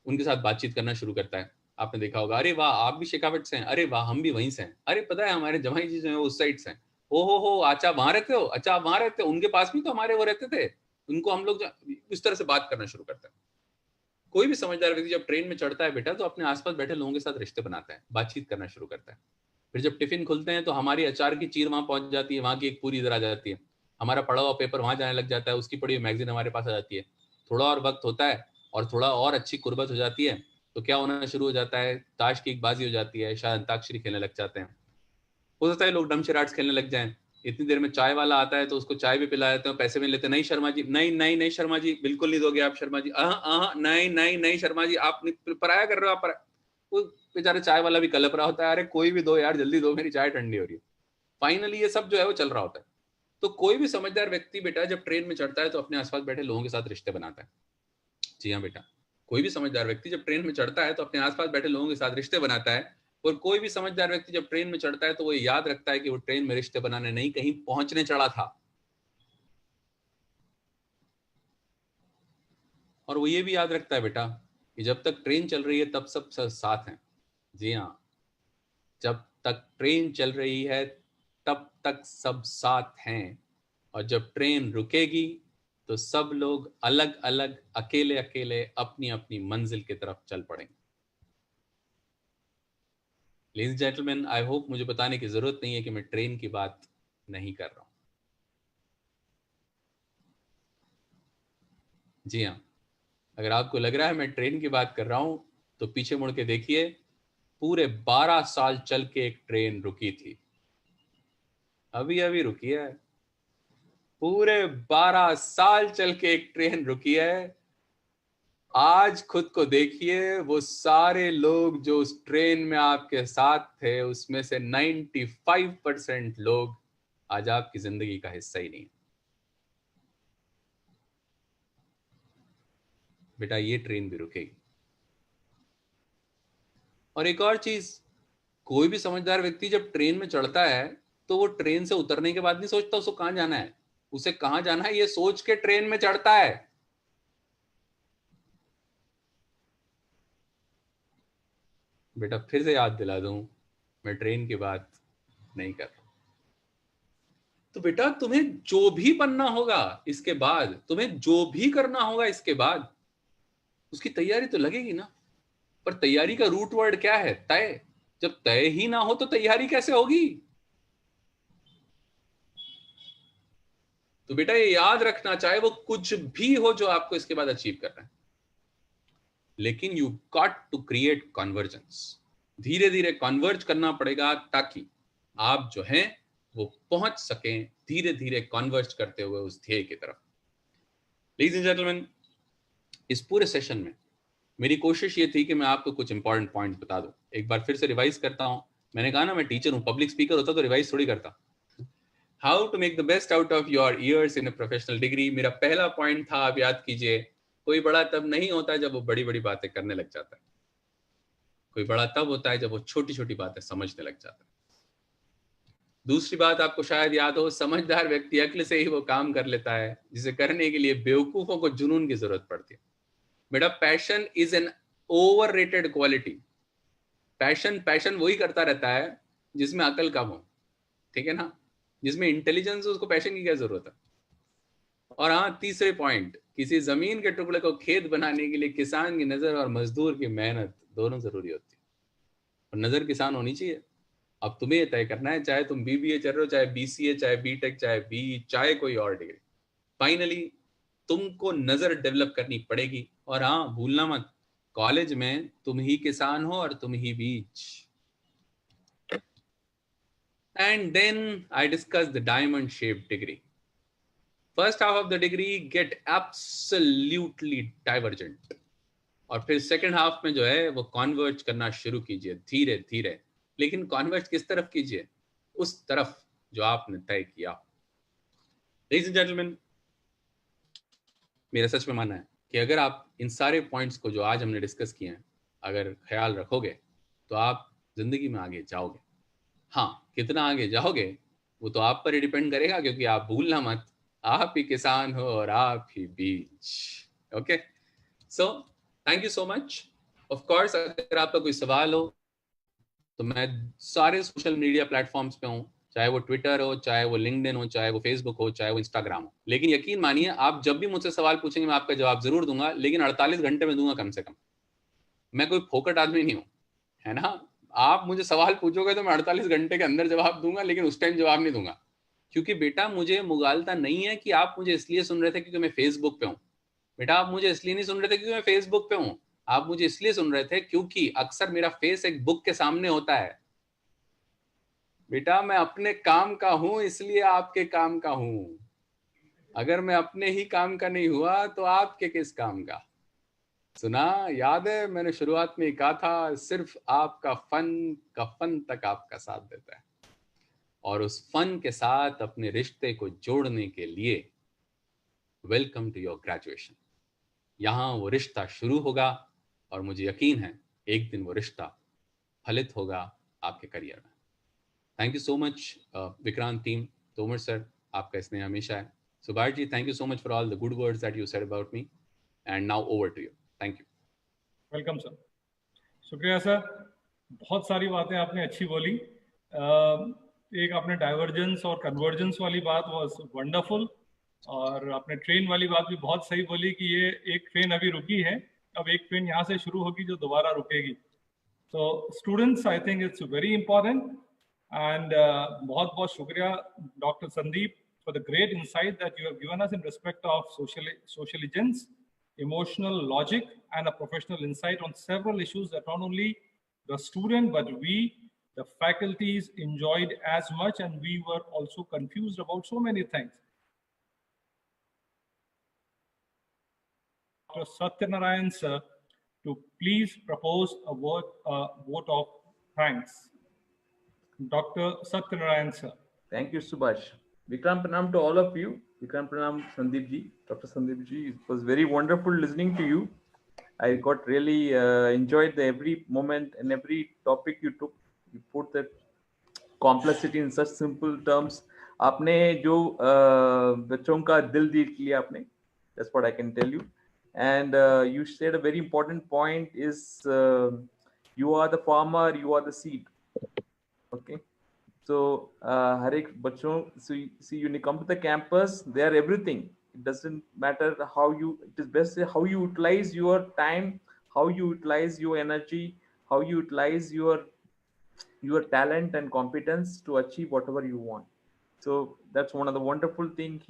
Speaker 3: उनके साथ बातचीत करना शुरू करता है। आपने देखा होगा, अरे वाह आप भी शेखावट से हैं, अरे वाह हम भी वहीं से हैं, अरे पता है हमारे जमाई जी जो है उस साइड से हैं, ओ हो अच्छा वहां रहते हो, अच्छा आप वहां रहते हो, उनके पास भी तो हमारे वो रहते थे, उनको हम लोग इस तरह से बात करना शुरू करते हैं। कोई भी समझदार व्यक्ति जब ट्रेन में चढ़ता है बेटा तो अपने आसपास बैठे लोगों के साथ रिश्ते बनाता है, बातचीत करना शुरू करता है। फिर जब टिफिन खुलते हैं तो हमारी अचार की चीर वहां पहुंच जाती है, वहां की एक पूरी इधर आ जाती है, हमारा पढ़ा हुआ पेपर वहां जाने लग जाता है, उसकी पढ़ी हुई मैगजीन हमारे पास आ जाती है। थोड़ा और वक्त होता है और थोड़ा और अच्छी कुर्बत हो जाती है तो क्या होना शुरू हो जाता है, ताश की एक बाजी हो जाती है, शायद अंताक्षरी खेलने लग जाते हैं, हो सकता है लोग डमशराट्स खेलने लग जाएं। इतनी देर में चाय वाला आता है तो उसको चाय भी पिला देते हैं, पैसे भी लेते हैं। नहीं शर्मा जी, नहीं नहीं नहीं शर्मा जी, बिल्कुल नहीं दोगे आप शर्मा जी, नहीं नहीं नहीं शर्मा जी, आप पराया कर रहे हो आप। वो बेचारा चाय वाला भी कलप रहा होता है, अरे कोई भी दो यार, जल्दी दो, मेरी चाय ठंडी हो रही है। फाइनली ये सब जो है वो चल रहा होता है। तो कोई भी समझदार व्यक्ति बेटा जब ट्रेन में चढ़ता है तो अपने आसपास बैठे लोगों के साथ रिश्ते बनाता है। जी हाँ बेटा, कोई भी समझदार व्यक्ति जब ट्रेन में चढ़ता है तो अपने आसपास बैठे लोगों के साथ रिश्ते बनाता है। और कोई भी समझदार व्यक्ति जब ट्रेन में चढ़ता है तो वो याद रखता है कि वो ट्रेन में रिश्ते बनाने नहीं, कहीं पहुंचने चढ़ा था। और वो ये भी याद रखता है बेटा कि जब तक ट्रेन चल रही है तब सब साथ हैं। जी हाँ, जब तक ट्रेन चल रही है तब तक सब साथ हैं, और जब ट्रेन रुकेगी तो सब लोग अलग अलग अकेले अकेले अपनी अपनी मंजिल की तरफ चल पड़ेंगे। Ladies and gentleman, I hope मुझे बताने की जरूरत नहीं है कि मैं ट्रेन की बात नहीं कर रहा हूं। जी हाँ, अगर आपको लग रहा है मैं ट्रेन की बात कर रहा हूं तो पीछे मुड़ के देखिए, पूरे 12 साल चल के एक ट्रेन रुकी थी, अभी अभी रुकी है। पूरे 12 साल चल के एक ट्रेन रुकी है। आज खुद को देखिए, वो सारे लोग जो उस ट्रेन में आपके साथ थे, उसमें से 95% लोग आज आपकी जिंदगी का हिस्सा ही नहीं। बेटा ये ट्रेन भी रुकेगी। और एक और चीज, कोई भी समझदार व्यक्ति जब ट्रेन में चढ़ता है तो वो ट्रेन से उतरने के बाद नहीं सोचता उसको कहां जाना है, उसे कहां जाना है ये सोच के ट्रेन में चढ़ता है। बेटा फिर से याद दिला दूं, मैं ट्रेन की बात नहीं कर रहा। तो बेटा तुम्हें जो भी बनना होगा इसके बाद, तुम्हें जो भी करना होगा इसके बाद, उसकी तैयारी तो लगेगी ना। पर तैयारी का रूट वर्ड क्या है? तय। जब तय ही ना हो तो तैयारी कैसे होगी? तो बेटा ये याद रखना, चाहे वो कुछ भी हो जो आपको इसके बाद अचीव करना है, लेकिन you got to create convergence. धीरे धीरे कन्वर्ज करना पड़ेगा ताकि आप जो हैं वो पहुंच सकें धीरे धीरे कन्वर्ज करते हुए उस ध्येय की तरफ। लेडीज एंड जेंटलमैन, इस पूरे सेशन में मेरी कोशिश ये थी कि मैं आपको कुछ इंपॉर्टेंट पॉइंट्स बता दूं। एक बार फिर से रिवाइज करता हूं। मैंने कहा ना मैं टीचर हूं, पब्लिक स्पीकर होता तो रिवाइज थोड़ी करता। How to make the best out of your years in a professional degree. मेरा पहला पॉइंट था, आप याद कीजिए, कोई बड़ा तब नहीं होता जब वो बड़ी बड़ी बातें करने लग जाता है, कोई बड़ा तब होता है जब वो छोटी छोटी बातें समझने लग जाता है। दूसरी बात आपको शायद याद हो, समझदार व्यक्ति अक्ल से ही वो काम कर लेता है जिसे करने के लिए बेवकूफों को जुनून की जरूरत पड़ती है। बेटा passion is an overrated quality. Passion वही करता रहता है जिसमें अकल कम हो, ठीक है ना। जिसमें इंटेलिजेंस हो उसको पैशन की क्या जरूरत है। और हाँ, तीसरे पॉइंट, किसी जमीन के टुकड़े को खेत बनाने के लिए किसान की नजर और मजदूर की मेहनत दोनों जरूरी होती है, और नजर किसान होनी चाहिए। अब तुम्हें तय करना है, चाहे तुम बीबीए चल रहे हो, चाहे बीसीए, चाहे बीटेक, चाहे बी, चाहे कोई और डिग्री, फाइनली तुमको नजर डेवलप करनी पड़ेगी। और हाँ, भूलना मत, कॉलेज में तुम ही किसान हो और तुम ही बीज। And then I discuss the diamond shape degree. First half of the degree get absolutely divergent, और फिर सेकेंड हाफ में जो है वो कॉन्वर्ज करना शुरू कीजिए धीरे धीरे। लेकिन कॉन्वर्ज किस तरफ कीजिए? उस तरफ जो आपने तय किया। लेडीज एंड जेंटलमैन, मेरा सच में मानना है कि अगर आप इन सारे पॉइंट्स को जो आज हमने डिस्कस किए हैं अगर ख्याल रखोगे तो आप जिंदगी में आगे जाओगे। हाँ, कितना आगे जाओगे वो तो आप पर ही डिपेंड करेगा, क्योंकि आप भूलना मत, आप ही किसान हो और आप ही बीज। Okay, so thank you so much. Of course अगर आपका कोई सवाल हो तो मैं सारे सोशल मीडिया प्लेटफॉर्म्स पे हूँ, चाहे वो ट्विटर हो, चाहे वो लिंक्डइन हो, चाहे वो फेसबुक हो, चाहे वो इंस्टाग्राम हो। लेकिन यकीन मानिए, आप जब भी मुझसे सवाल पूछेंगे मैं आपका जवाब जरूर दूंगा, लेकिन 48 घंटे में दूंगा कम से कम। मैं कोई फोकट आदमी नहीं हूँ, है ना। आप मुझे सवाल पूछोगे तो मैं 48 घंटे के अंदर जवाब दूंगा, लेकिन उस टाइम जवाब नहीं दूंगा। क्योंकि बेटा मुझे मुगालता नहीं है कि आप मुझे इसलिए सुन रहे थे क्योंकि मैं फेसबुक पे हूँ। बेटा आप मुझे इसलिए नहीं सुन रहे थे क्योंकि मैं फेसबुक पे हूँ, आप मुझे इसलिए सुन रहे थे क्योंकि अक्सर मेरा फेस एक बुक के सामने होता है। बेटा मैं अपने काम का हूं इसलिए आपके काम का हूं। अगर मैं अपने ही काम का नहीं हुआ तो आपके किस काम का। सुना, याद है मैंने शुरुआत में कहा था, सिर्फ आपका फन तक आपका साथ देता है, और उस फन के साथ अपने रिश्ते को जोड़ने के लिए वेलकम टू योर ग्रेजुएशन। यहाँ वो रिश्ता शुरू होगा और मुझे यकीन है एक दिन वो रिश्ता फलित होगा आपके करियर में। Thank you so much Vikrant team, Tomar sir आपका स्नेह हमेशा है। Subhash ji, thank you so much for all the good words that you said about me, and now over to you. Thank you.
Speaker 1: Welcome sir. शुक्रिया सर, बहुत सारी बातें आपने अच्छी बोली। एक आपने डाइवर्जेंस और कन्वर्जेंस वाली बात वाज वंडरफुल, और आपने ट्रेन वाली बात भी बहुत सही बोली कि ये एक ट्रेन अभी रुकी है, अब एक ट्रेन यहाँ से शुरू होगी जो दोबारा रुकेगी. So students, I think it's very important, and बहुत बहुत शुक्रिया Dr. Sandeep for the great insight that you have given us in respect of socioligence, emotional logic, and a professional insight on several issues that not only the student but we, the faculties, enjoyed as much, and we were also confused about so many things. Dr. Satyanarayan sir, to please propose a vote of thanks. Dr. Satyanarayan sir.
Speaker 4: Thank you, Subhash. Vikram Pranam to all of you. Vikram Pranam, Sandeep ji, Dr. Sandeep ji. It was very wonderful listening to you. I got really enjoyed every moment and every topic you took. You put the complexity in such simple terms. आपने जो बच्चों का दिल जीत लिया आपने. That's what I can tell you. And you said a very important point is you are the farmer, you are the seed. Okay. So हर एक बच्चों, see when you come to the campus, they are everything. It doesn't matter how you, it is best how you utilize your time, how you utilize your energy, how you utilize your talent and competence to achieve whatever you want. So that's one of the wonderful thing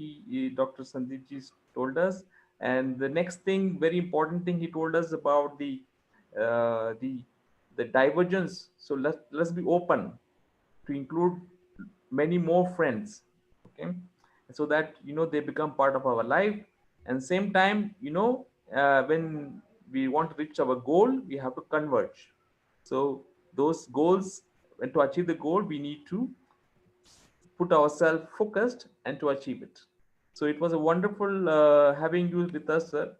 Speaker 4: Dr. Sandeep ji told us. And the next thing, very important thing he told us about the divergence. So let's be open to include many more friends, okay, so that they become part of our life. And same time, when we want to reach our goal, we have to converge. So those goals, and to achieve the goal, we need to put ourselves focused and to achieve it. So it was a wonderful having you with us, sir.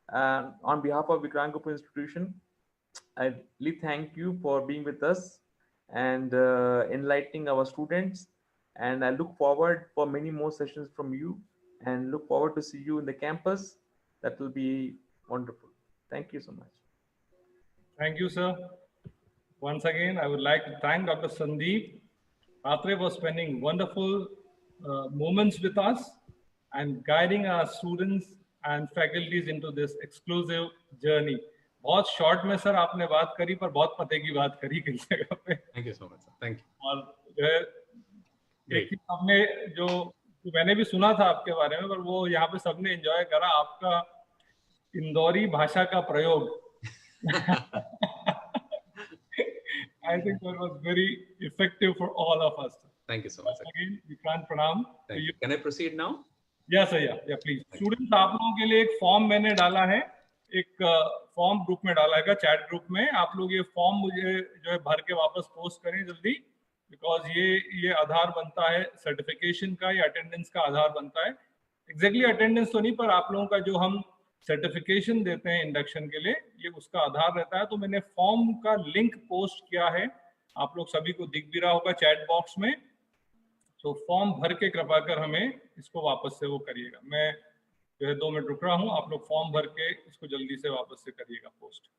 Speaker 4: On behalf of Vikrant Gopal Institution, I really thank you for being with us and enlightening our students. And I look forward for many more sessions from you, and look forward to see you in the campus. That will be wonderful. Thank you so much.
Speaker 1: Thank you, sir. Once again, I would like to thank Dr. Sandeep Atre for spending wonderful moments with us and guiding our students and faculties into this exclusive journey. बहुत short में sir आपने बात करी, पर बहुत पते की बात करी कई जगह पे.
Speaker 3: Thank you so much sir. Thank you.
Speaker 1: और जो है देखिए, हमने जो मैंने भी सुना था आपके बारे में, पर वो यहाँ पे सबने एंजॉय करा आपका इंदौरी भाषा का प्रयोग. I think that was very effective for all of us.
Speaker 3: Thank you so much.
Speaker 1: Again, Vikrant Pranam.
Speaker 3: Can I proceed now?
Speaker 1: Yes, sir. Yeah, please. Students, आप लोगों के लिए एक फॉर्म मैंने डाला है, एक फॉर्म ग्रुप में डाला है, चैट ग्रुप में. आप लोग ये फॉर्म मुझे जो है भर के वापस पोस्ट करें जल्दी, बिकॉज ये आधार बनता है सर्टिफिकेशन का, या अटेंडेंस का आधार बनता है. एग्जैक्टली अटेंडेंस तो नहीं, पर आप लोगों का जो हम सर्टिफिकेशन देते हैं इंडक्शन के लिए, ये उसका आधार रहता है. तो मैंने फॉर्म का लिंक पोस्ट किया है, आप लोग सभी को दिख भी रहा होगा चैट बॉक्स में. तो फॉर्म भर के कृपा कर हमें इसको वापस से वो करिएगा. मैं जो है 2 मिनट रुक रहा हूँ, आप लोग फॉर्म भर के इसको जल्दी से वापस से करिएगा पोस्ट.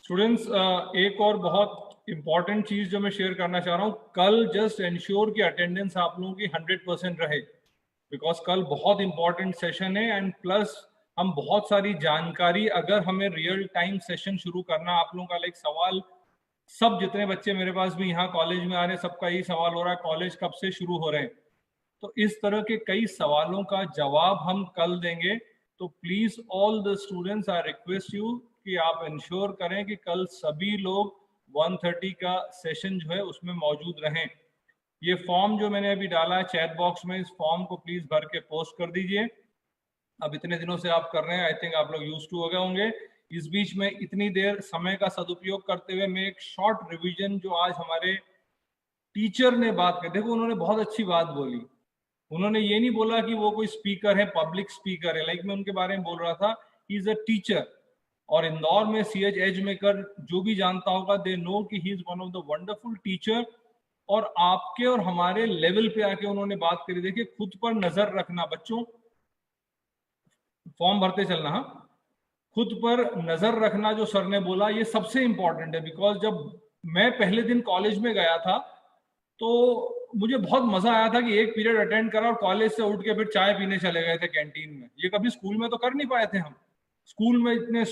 Speaker 1: स्टूडेंट्स, एक और बहुत इंपॉर्टेंट चीज जो मैं शेयर करना चाह रहा हूँ, कल जस्ट इंश्योर कि अटेंडेंस आप लोगों की 100% रहे, बिकॉज कल बहुत इंपॉर्टेंट सेशन है. एंड प्लस हम बहुत सारी जानकारी, अगर हमें रियल टाइम सेशन शुरू करना, आप लोगों का लाइक सवाल, सब जितने बच्चे मेरे पास भी यहाँ कॉलेज में आ रहे हैं, सबका यही सवाल हो रहा है, कॉलेज कब से शुरू हो रहे हैं. तो इस तरह के कई सवालों का जवाब हम कल देंगे. तो please all the students, I request you कि आप इंश्योर करें कि कल सभी लोग 1:30 का सेशन जो है उसमें मौजूद रहें. ये फॉर्म जो मैंने अभी डाला है चैट बॉक्स में, इस फॉर्म को प्लीज भर के पोस्ट कर दीजिए. अब इतने दिनों से आप कर रहे हैं, आई थिंक आप लोग यूज्ड टू हो गए होंगे. इस बीच में इतनी देर समय का सदुपयोग करते हुए मैं एक शॉर्ट रिवीजन जो आज हमारे टीचर ने बात की, देखो उन्होंने बहुत अच्छी बात बोली. उन्होंने ये नहीं बोला कि वो कोई स्पीकर है, पब्लिक स्पीकर है, लाइक मैं उनके बारे में बोल रहा था, ही इज अ टीचर. और इंदौर में CH एज मेकर जो भी जानता होगा, दे नो कि he is one of the wonderful teacher. और आपके और हमारे लेवल पे आके उन्होंने बात करी। देखिए, खुद पर नजर रखना बच्चों, फॉर्म भरते चलना, हाँ, खुद पर नजर रखना जो सर ने बोला ये सबसे इंपॉर्टेंट है। बिकॉज जब मैं पहले दिन कॉलेज में गया था तो मुझे बहुत मजा आया था कि एक पीरियड अटेंड करा और कॉलेज से उठ के फिर चाय पीने चले गए थे कैंटीन में। ये कभी स्कूल में तो कर नहीं पाए थे हम। स्कूल में इतने